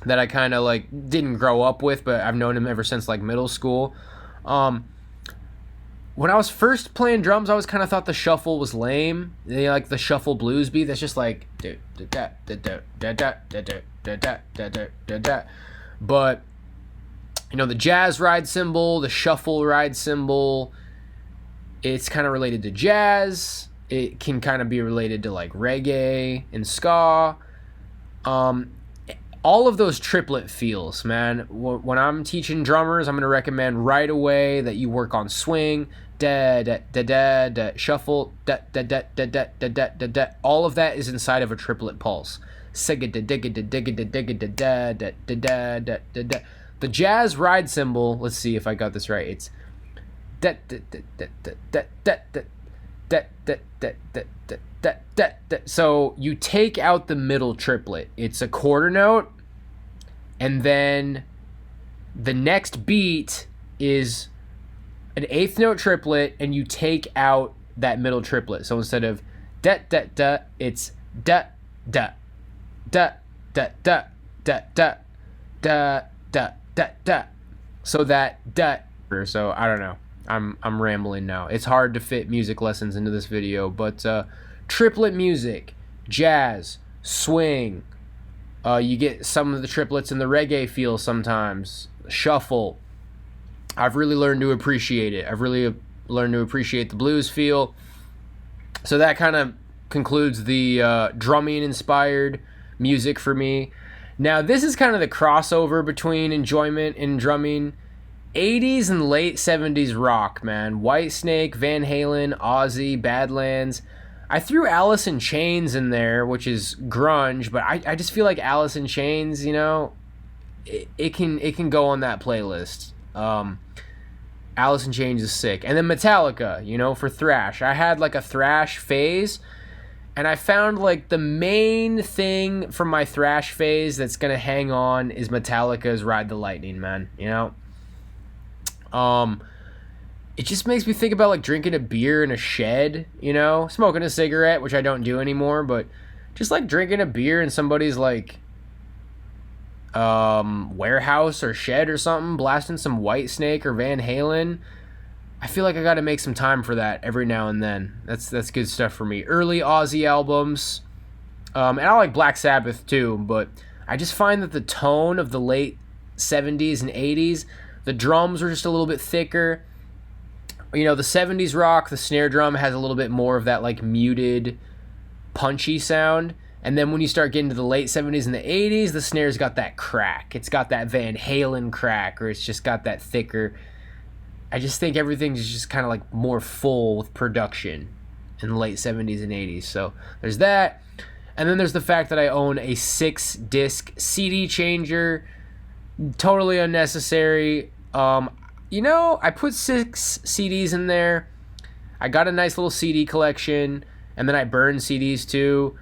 that I kind of like didn't grow up with, but I've known him ever since like middle school. When I was first playing drums, I always kind of thought the shuffle was lame. Like the shuffle blues beat that's just like but you know, the jazz ride cymbal, the shuffle ride cymbal, it's kind of related to jazz. It can kind of be related to like reggae and ska. All of those triplet feels, man. When I'm teaching drummers, I'm going to recommend right away that you work on swing, da da da da da, shuffle, da da da da da da da da da. All of that is inside of a triplet pulse. Sigga da digga da digga da digga da da da da da da da. The jazz ride cymbal, let's see if I got this right. It's da da da da da da da da da da da da da da da. So you take out the middle triplet. It's a quarter note, and then the next beat is an eighth note triplet, and you take out that middle triplet. So instead of da da da, it's da da da da da da da da da da da. So that da. So I don't know. I'm rambling now. It's hard to fit music lessons into this video, but triplet music, jazz, swing. You get some of the triplets in the reggae feel sometimes. Shuffle. I've really learned to appreciate it. I've really learned to appreciate the blues feel. So that kind of concludes the drumming inspired music for me. Now this is kind of the crossover between enjoyment and drumming. 80s and late 70s rock, man. Whitesnake, Van Halen, Ozzie, Badlands. I threw Alice in Chains in there, which is grunge, but I just feel like Alice in Chains, you know, it can go on that playlist. Alice in Chains is sick. And then Metallica, you know, for thrash. I had like a thrash phase, and I found like the main thing from my thrash phase that's gonna hang on is Metallica's Ride the Lightning, man, you know? It just makes me think about like drinking a beer in a shed, you know, smoking a cigarette, which I don't do anymore, but just like drinking a beer in somebody's like warehouse or shed or something, blasting some Whitesnake or Van Halen. I feel like I got to make some time for that every now and then. That's good stuff for me. Early Ozzie albums, and I like Black Sabbath too, but I just find that the tone of the late 70s and 80s, the drums were just a little bit thicker. You know, the 70s rock, the snare drum has a little bit more of that like muted, punchy sound. And then when you start getting to the late 70s and the 80s, the snare's got that crack. It's got that Van Halen crack, or it's just got that thicker. I just think everything's just kind of like more full with production in the late 70s and 80s. So there's that. And then there's the fact that I own a 6-disc CD changer. Totally unnecessary. You know, I put 6 CDs in there. I got a nice little CD collection, and then I burn CDs too.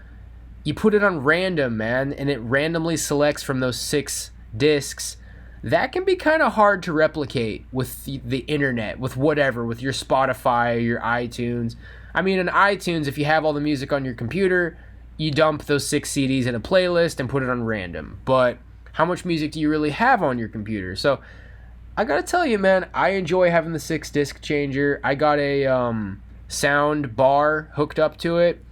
You put it on random, man, and it randomly selects from those 6 discs. That can be kind of hard to replicate with the internet, with whatever, with your Spotify or your iTunes. I mean, in iTunes, if you have all the music on your computer, you dump those 6 CDs in a playlist and put it on random. But how much music do you really have on your computer? So I gotta tell you, man, I enjoy having the 6-disc changer. I got a sound bar hooked up to it.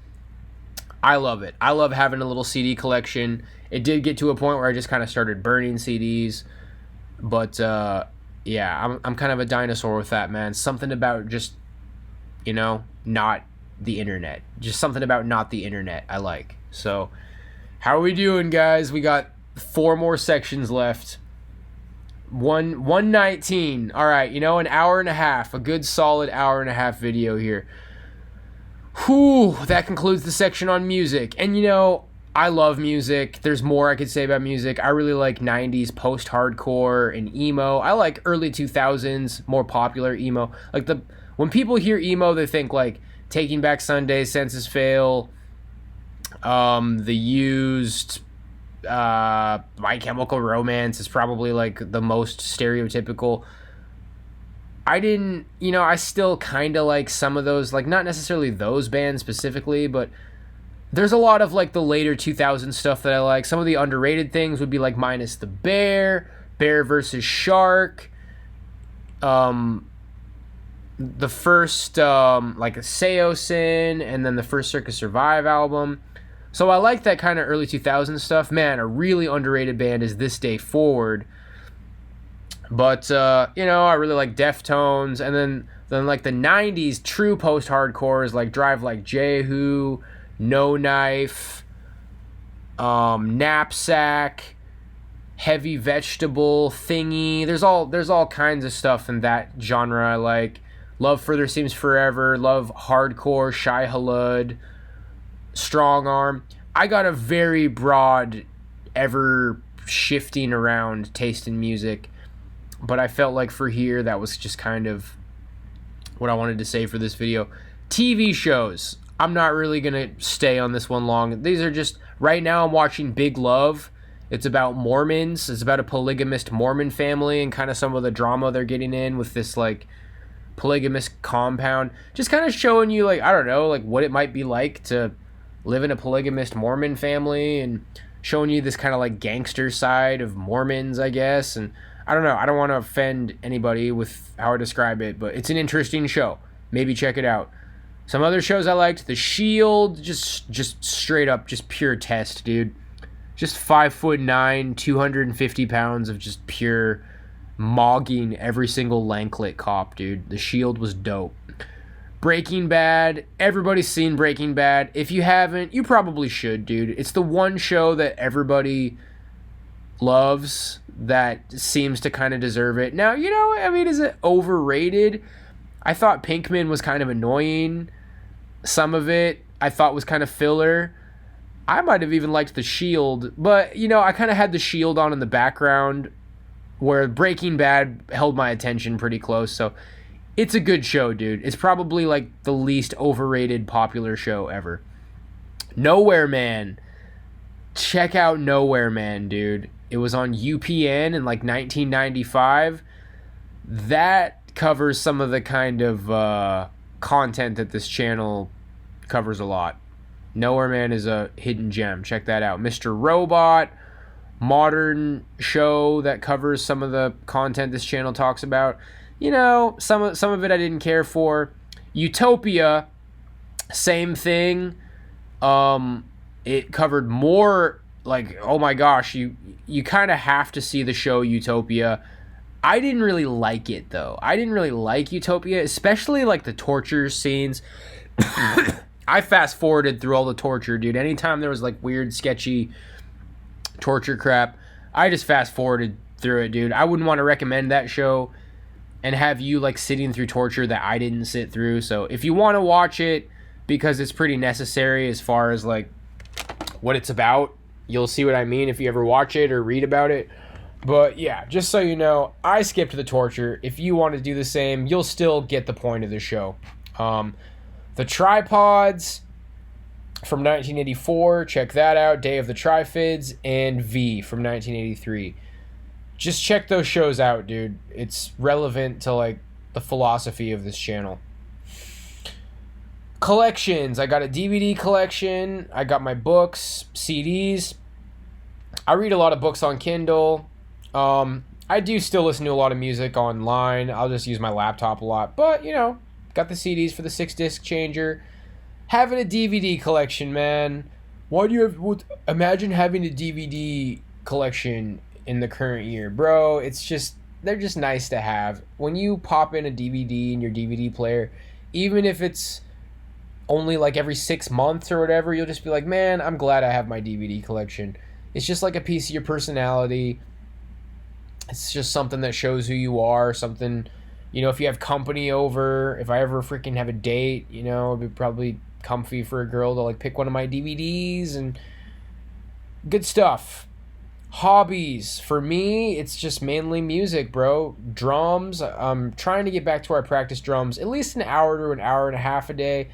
I love it. I love having a little CD collection. It did get to a point where I just kind of started burning CDs. But, yeah, I'm kind of a dinosaur with that, man. Something about just, you know, not the internet. Just something about not the internet I like. So, how are we doing, guys? We got 4 more sections left. 119. All right, you know, an hour and a half. A good solid hour and a half video here. Whew, that concludes the section on music. And you know, I love music. There's more I could say about music. I really like 90s post-hardcore and emo. I like early 2000s, more popular emo. Like when people hear emo, they think like Taking Back Sunday, Census Fail, The Used, My Chemical Romance is probably like the most stereotypical. I still kind of like some of those, like not necessarily those bands specifically, but there's a lot of like the later 2000s stuff that I like. Some of the underrated things would be like Minus the Bear, Bear versus Shark, the first like Seosin, and then the first Circus Survive album. So I like that kind of early 2000s stuff. Man, a really underrated band is This Day Forward. But, I really like Deftones. And then like the 90s true post-hardcore is like Drive Like Jehu, No Knife, Knapsack, Heavy Vegetable, Thingy. There's all kinds of stuff in that genre I like. Love Further Seems Forever. Love Hardcore, Shai Hulud, Strong Arm. I got a very broad, ever shifting around taste in music. But I felt like for here, that was just kind of what I wanted to say for this video. TV shows. I'm not really going to stay on this one long. These are just, right now I'm watching Big Love. It's about Mormons. It's about a polygamist Mormon family and kind of some of the drama they're getting in with this, like, polygamous compound. Just kind of showing you, like, I don't know, like, what it might be like to live in a polygamist Mormon family and showing you this kind of, like, gangster side of Mormons, I guess, and I don't know. I don't want to offend anybody with how I describe it, but it's an interesting show. Maybe check it out. Some other shows I liked. The Shield, just straight up, just pure test, dude. Just 5'9", 250 pounds of just pure mogging every single Lanklet cop, dude. The Shield was dope. Breaking Bad. Everybody's seen Breaking Bad. If you haven't, you probably should, dude. It's the one show that everybody loves that seems to kind of deserve it. Now, is it overrated? I thought Pinkman was kind of annoying. Some of it I thought was kind of filler. I might have even liked The Shield, but, I kind of had The Shield on in the background where Breaking Bad held my attention pretty close, so it's a good show, dude. It's probably like the least overrated popular show ever. Nowhere Man. Check out Nowhere Man, dude. It was on UPN in like 1995. That covers some of the kind of content that this channel covers a lot. Nowhere Man is a hidden gem. Check that out. Mr. Robot, modern show that covers some of the content this channel talks about. Some of it I didn't care for. Utopia, same thing. It covered more. Like, oh my gosh, you kind of have to see the show Utopia. I didn't really like it, though. I didn't really like Utopia, especially, like, the torture scenes. I fast-forwarded through all the torture, dude. Anytime there was, like, weird, sketchy torture crap, I just fast-forwarded through it, dude. I wouldn't want to recommend that show and have you, like, sitting through torture that I didn't sit through. So if you want to watch it because it's pretty necessary as far as, like, what it's about, you'll see what I mean if you ever watch it or read about it. But yeah, just so you know, I skipped the torture. If you want to do the same, you'll still get the point of the show. The Tripods from 1984, check that out. Day of the Trifids, and V from 1983. Just check those shows out, dude. It's relevant to like the philosophy of this channel. Collections. I got a DVD collection. I got my books, CDs. I read a lot of books on Kindle. I do still listen to a lot of music online. I'll just use my laptop a lot. But, got the CDs for the 6-disc changer. Having a DVD collection, man. Why do you have... Imagine having a DVD collection in the current year. Bro, they're just nice to have. When you pop in a DVD in your DVD player, even if it's only like every 6 months or whatever, you'll just be like, man, I'm glad I have my DVD collection. It's just like a piece of your personality. It's just something that shows who you are, something, if you have company over, if I ever freaking have a date, it'd be probably comfy for a girl to like pick one of my DVDs and good stuff. Hobbies for me, it's just mainly music, bro. Drums. I'm trying to get back to where I practice drums at least an hour to an hour and a half a day.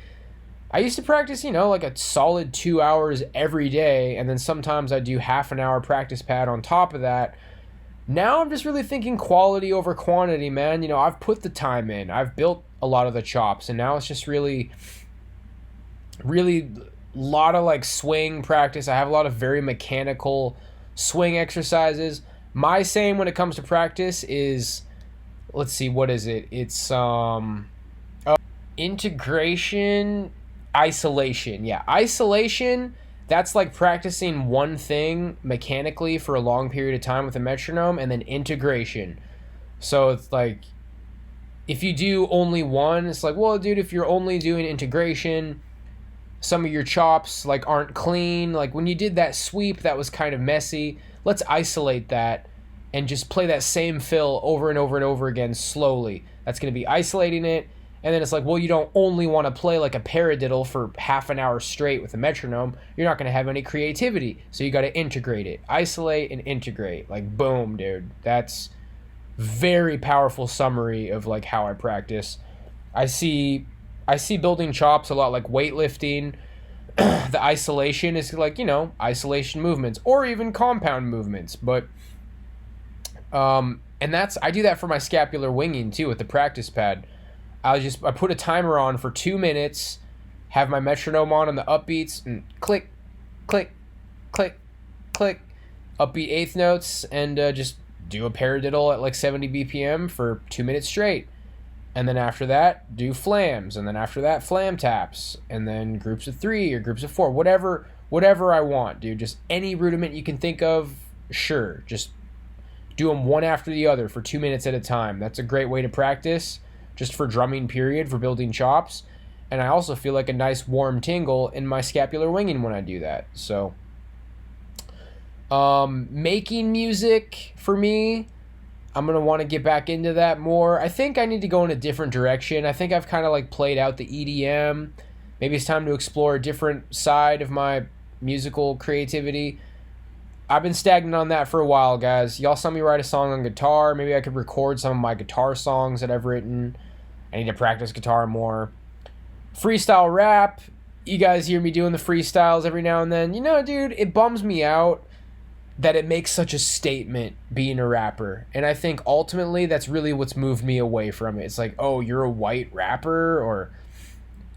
I used to practice, like a solid 2 hours every day, and then sometimes I do half an hour practice pad on top of that. Now I'm just really thinking quality over quantity, man. I've put the time in. I've built a lot of the chops, and now it's just really a lot of like swing practice. I have a lot of very mechanical swing exercises. My same when it comes to practice is, let's see, what is it? It's integration, isolation. Yeah, isolation, that's like practicing one thing mechanically for a long period of time with a metronome, and then integration. So it's like, if you do only one, it's like, well, dude, if you're only doing integration, some of your chops like aren't clean. Like when you did that sweep, that was kind of messy. Let's isolate that and just play that same fill over and over and over again slowly. That's going to be isolating it. And then it's like, well, you don't only want to play like a paradiddle for half an hour straight with a metronome. You're not going to have any creativity. So you got to integrate it. Isolate and integrate. Like, boom, dude. That's very powerful summary of like how I practice. I see building chops a lot like weightlifting. The isolation is like, isolation movements or even compound movements. But, and I do that for my scapular winging too with the practice pad. I put a timer on for 2 minutes, have my metronome on the upbeats, and click, click, click, click, upbeat eighth notes, and just do a paradiddle at like 70 BPM for 2 minutes straight. And then after that, do flams, and then after that, flam taps, and then groups of 3 or groups of 4, whatever I want, dude. Just any rudiment you can think of, sure. Just do them one after the other for 2 minutes at a time. That's a great way to practice. Just for drumming period, for building chops. And I also feel like a nice warm tingle in my scapular winging when I do that. So, making music for me, I'm going to want to get back into that more. I think I need to go in a different direction. I think I've kind of like played out the EDM. Maybe it's time to explore a different side of my musical creativity. I've been stagnant on that for a while, guys. Y'all saw me write a song on guitar. Maybe I could record some of my guitar songs that I've written. I need to practice guitar more. Freestyle rap. You guys hear me doing the freestyles every now and then. Dude, it bums me out that it makes such a statement being a rapper. And I think ultimately that's really what's moved me away from it. It's like, oh, you're a white rapper? Or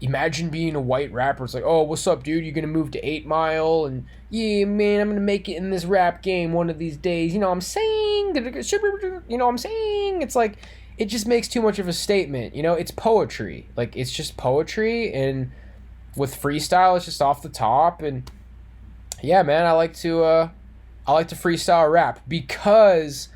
imagine being a white rapper. It's like, oh, what's up, dude? You're going to move to 8 Mile? And yeah, man, I'm going to make it in this rap game one of these days. I'm saying? I'm saying? It's like, it just makes too much of a statement. It's poetry. Like, it's just poetry. And with freestyle, it's just off the top. And yeah, man, I like to freestyle rap because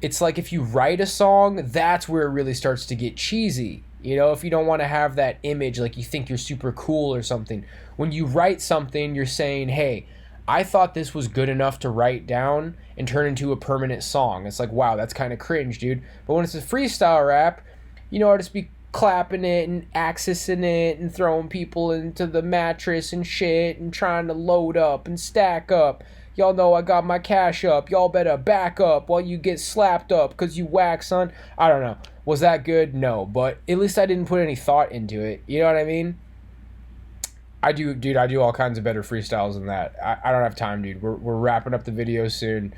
it's like if you write a song, that's where it really starts to get cheesy. If you don't want to have that image, like you think you're super cool or something. When you write something, you're saying, hey, I thought this was good enough to write down and turn into a permanent song. It's like, wow, that's kind of cringe, dude. But when it's a freestyle rap, I'll just be clapping it and accessing it and throwing people into the mattress and shit and trying to load up and stack up. Y'all know I got my cash up. Y'all better back up while you get slapped up because you whack, son. I don't know. Was that good? No. But at least I didn't put any thought into it. You know what I mean? I do all kinds of better freestyles than that. I don't have time, dude. We're wrapping up the video soon.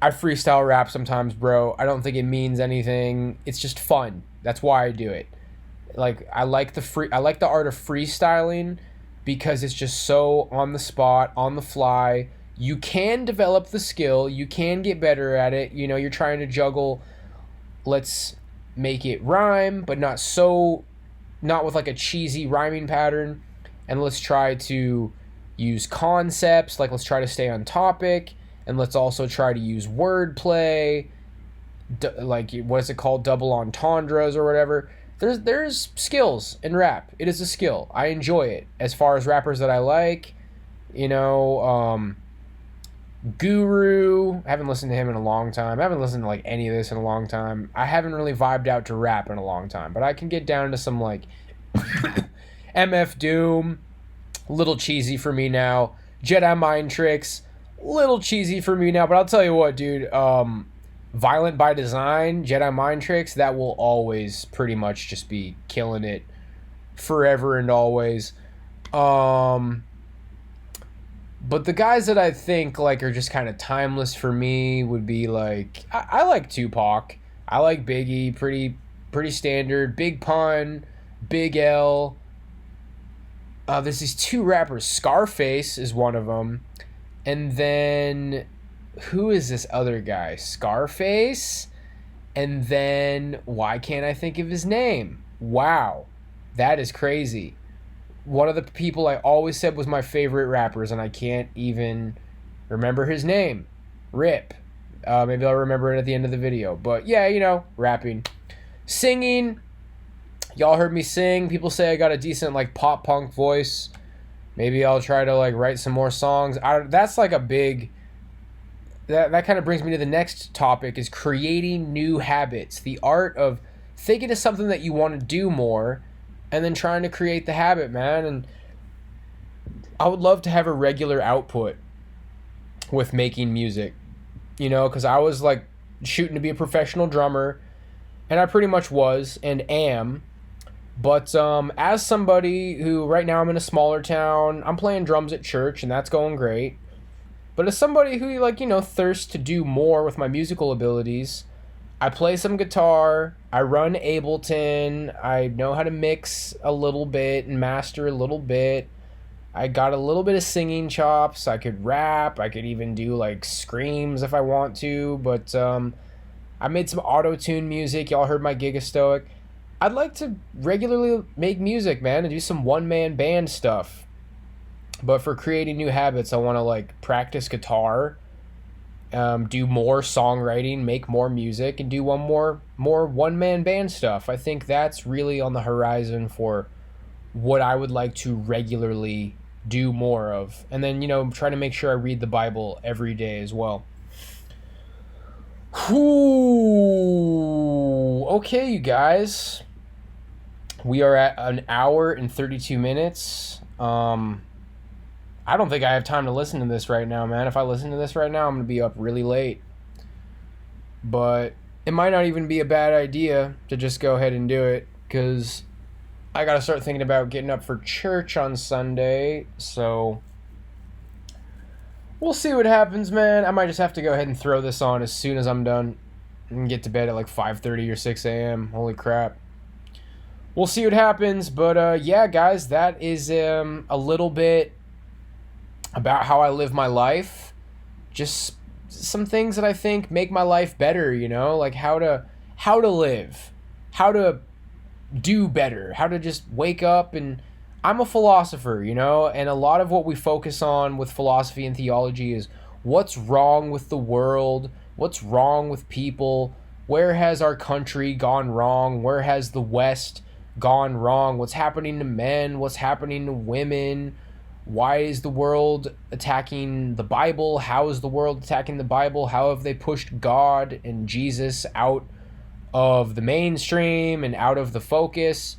I freestyle rap sometimes, bro. I don't think it means anything. It's just fun. That's why I do it. Like, I like the art of freestyling because it's just so on the spot, on the fly. You can develop the skill. You can get better at it. You're trying to juggle, let's make it rhyme, but not with like a cheesy rhyming pattern. And let's try to use concepts, like let's try to stay on topic, and let's also try to use wordplay, like what is it called, double entendres or whatever. There's skills in rap. It is a skill. I enjoy it. As far as rappers that I like, Guru, I haven't listened to him in a long time. I haven't listened to like any of this in a long time. I haven't really vibed out to rap in a long time, but I can get down to some like MF Doom, a little cheesy for me now. Jedi Mind Tricks, little cheesy for me now. But I'll tell you what, dude. Violent by Design, Jedi Mind Tricks, that will always pretty much just be killing it forever and always. But the guys that I think like are just kind of timeless for me would be like I like Tupac, I like Biggie, pretty standard. Big Pun, Big L. There's these two rappers. Scarface is one of them, and then who is this other guy? Scarface, and then why can't I think of his name? Wow, that is crazy. One of the people I always said was my favorite rappers, and I can't even remember his name. Rip. Maybe I'll remember it at the end of the video. But yeah, you know, rapping. Singing. Y'all heard me sing. People say I got a decent like pop punk voice. Maybe I'll try to like write some more songs. That's like a big... That kind of brings me to the next topic, is creating new habits. The art of thinking of something that you want to do more and then trying to create the habit, man. And I would love to have a regular output with making music, you know, because I was like shooting to be a professional drummer, and I pretty much was and am. But as somebody who right now I'm in a smaller town, I'm playing drums at church, and that's going great. But as somebody who, like, you know, thirsts to do more with my musical abilities, I play some guitar, I run Ableton, I know how to mix a little bit and master a little bit. I got a little bit of singing chops, I could rap, I could even do, like, screams if I want to, but I made some auto-tune music, y'all heard my Gigastoic. I'd like to regularly make music, man, and do some one-man band stuff. But for creating new habits, I want to, like, practice guitar, do more songwriting, make more music, and do more one-man band stuff. I think that's really on the horizon for what I would like to regularly do more of. And then, you know, try to make sure I read the Bible every day as well. Whew. Okay, you guys. We are at an hour and 32 minutes. I don't think I have time to listen to this right now, man. If I listen to this right now, I'm going to be up really late. But it might not even be a bad idea to just go ahead and do it, because I got to start thinking about getting up for church on Sunday. So we'll see what happens, man. I might just have to go ahead and throw this on as soon as I'm done and get to bed at like 5:30 or 6 a.m. Holy crap. We'll see what happens. But yeah, guys, that is a little bit about how I live my life. Just some things that I think make my life better, you know, like how to live, how to do better, how to just wake up. And I'm a philosopher, you know, and a lot of what we focus on with philosophy and theology is what's wrong with the world, what's wrong with people, where has our country gone wrong, where has the West gone wrong, what's happening to men, what's happening to women. Why is the world attacking the Bible? How is the world attacking the Bible? How have they pushed God and Jesus out of the mainstream and out of the focus?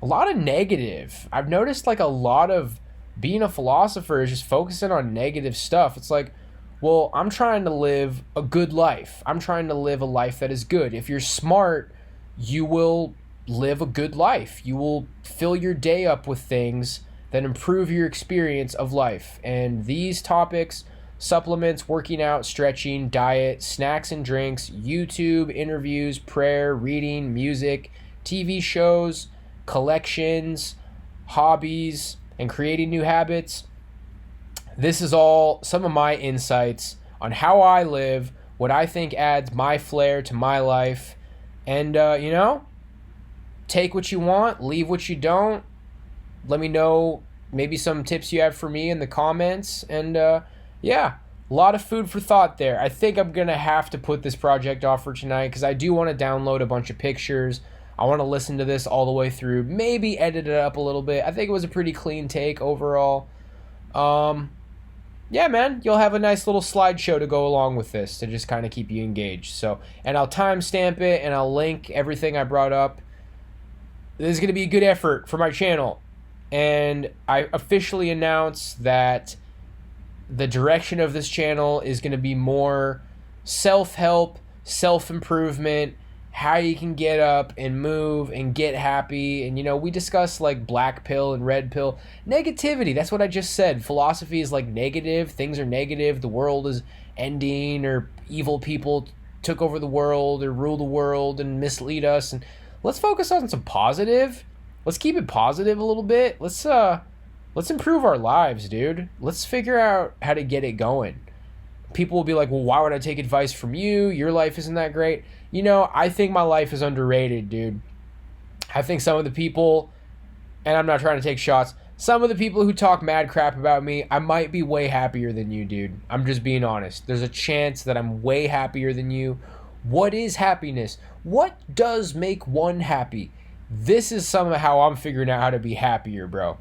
A lot of negative. I've noticed like a lot of being a philosopher is just focusing on negative stuff. It's like, well, I'm trying to live a good life. I'm trying to live a life that is good. If you're smart, you will live a good life. You will fill your day up with things that improve your experience of life. And these topics, supplements, working out, stretching, diet, snacks and drinks, YouTube, interviews, prayer, reading, music, TV shows, collections, hobbies, and creating new habits. This is all some of my insights on how I live, what I think adds my flair to my life. And, you know, take what you want, leave what you don't. Let me know maybe some tips you have for me in the comments. And yeah, a lot of food for thought there. I think I'm going to have to put this project off for tonight because I do want to download a bunch of pictures. I want to listen to this all the way through, maybe edit it up a little bit. I think it was a pretty clean take overall. Yeah, man, you'll have a nice little slideshow to go along with this to just kind of keep you engaged. So, and I'll timestamp it and I'll link everything I brought up. This is going to be a good effort for my channel. and I officially announce that the direction of this channel is going to be more self-help, self-improvement, how you can get up and move and get happy. And, you know, we discuss like black pill and red pill. Negativity, that's what I just said. Philosophy is like negative. Things are negative. The world is ending, or evil people took over the world or rule the world and mislead us. And let's focus on some positive. Let's keep it positive a little bit. Let's improve our lives, dude. Let's figure out how to get it going. People will be like, well, why would I take advice from you? Your life isn't that great. You know, I think my life is underrated, dude. I think some of the people, and I'm not trying to take shots, some of the people who talk mad crap about me, I might be way happier than you, dude. I'm just being honest. There's a chance that I'm way happier than you. What is happiness? What does make one happy? This is somehow I'm figuring out how to be happier, bro.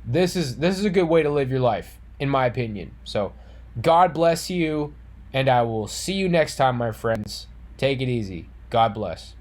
This is a good way to live your life, in my opinion. So, God bless you, and I will see you next time, my friends. Take it easy. God bless.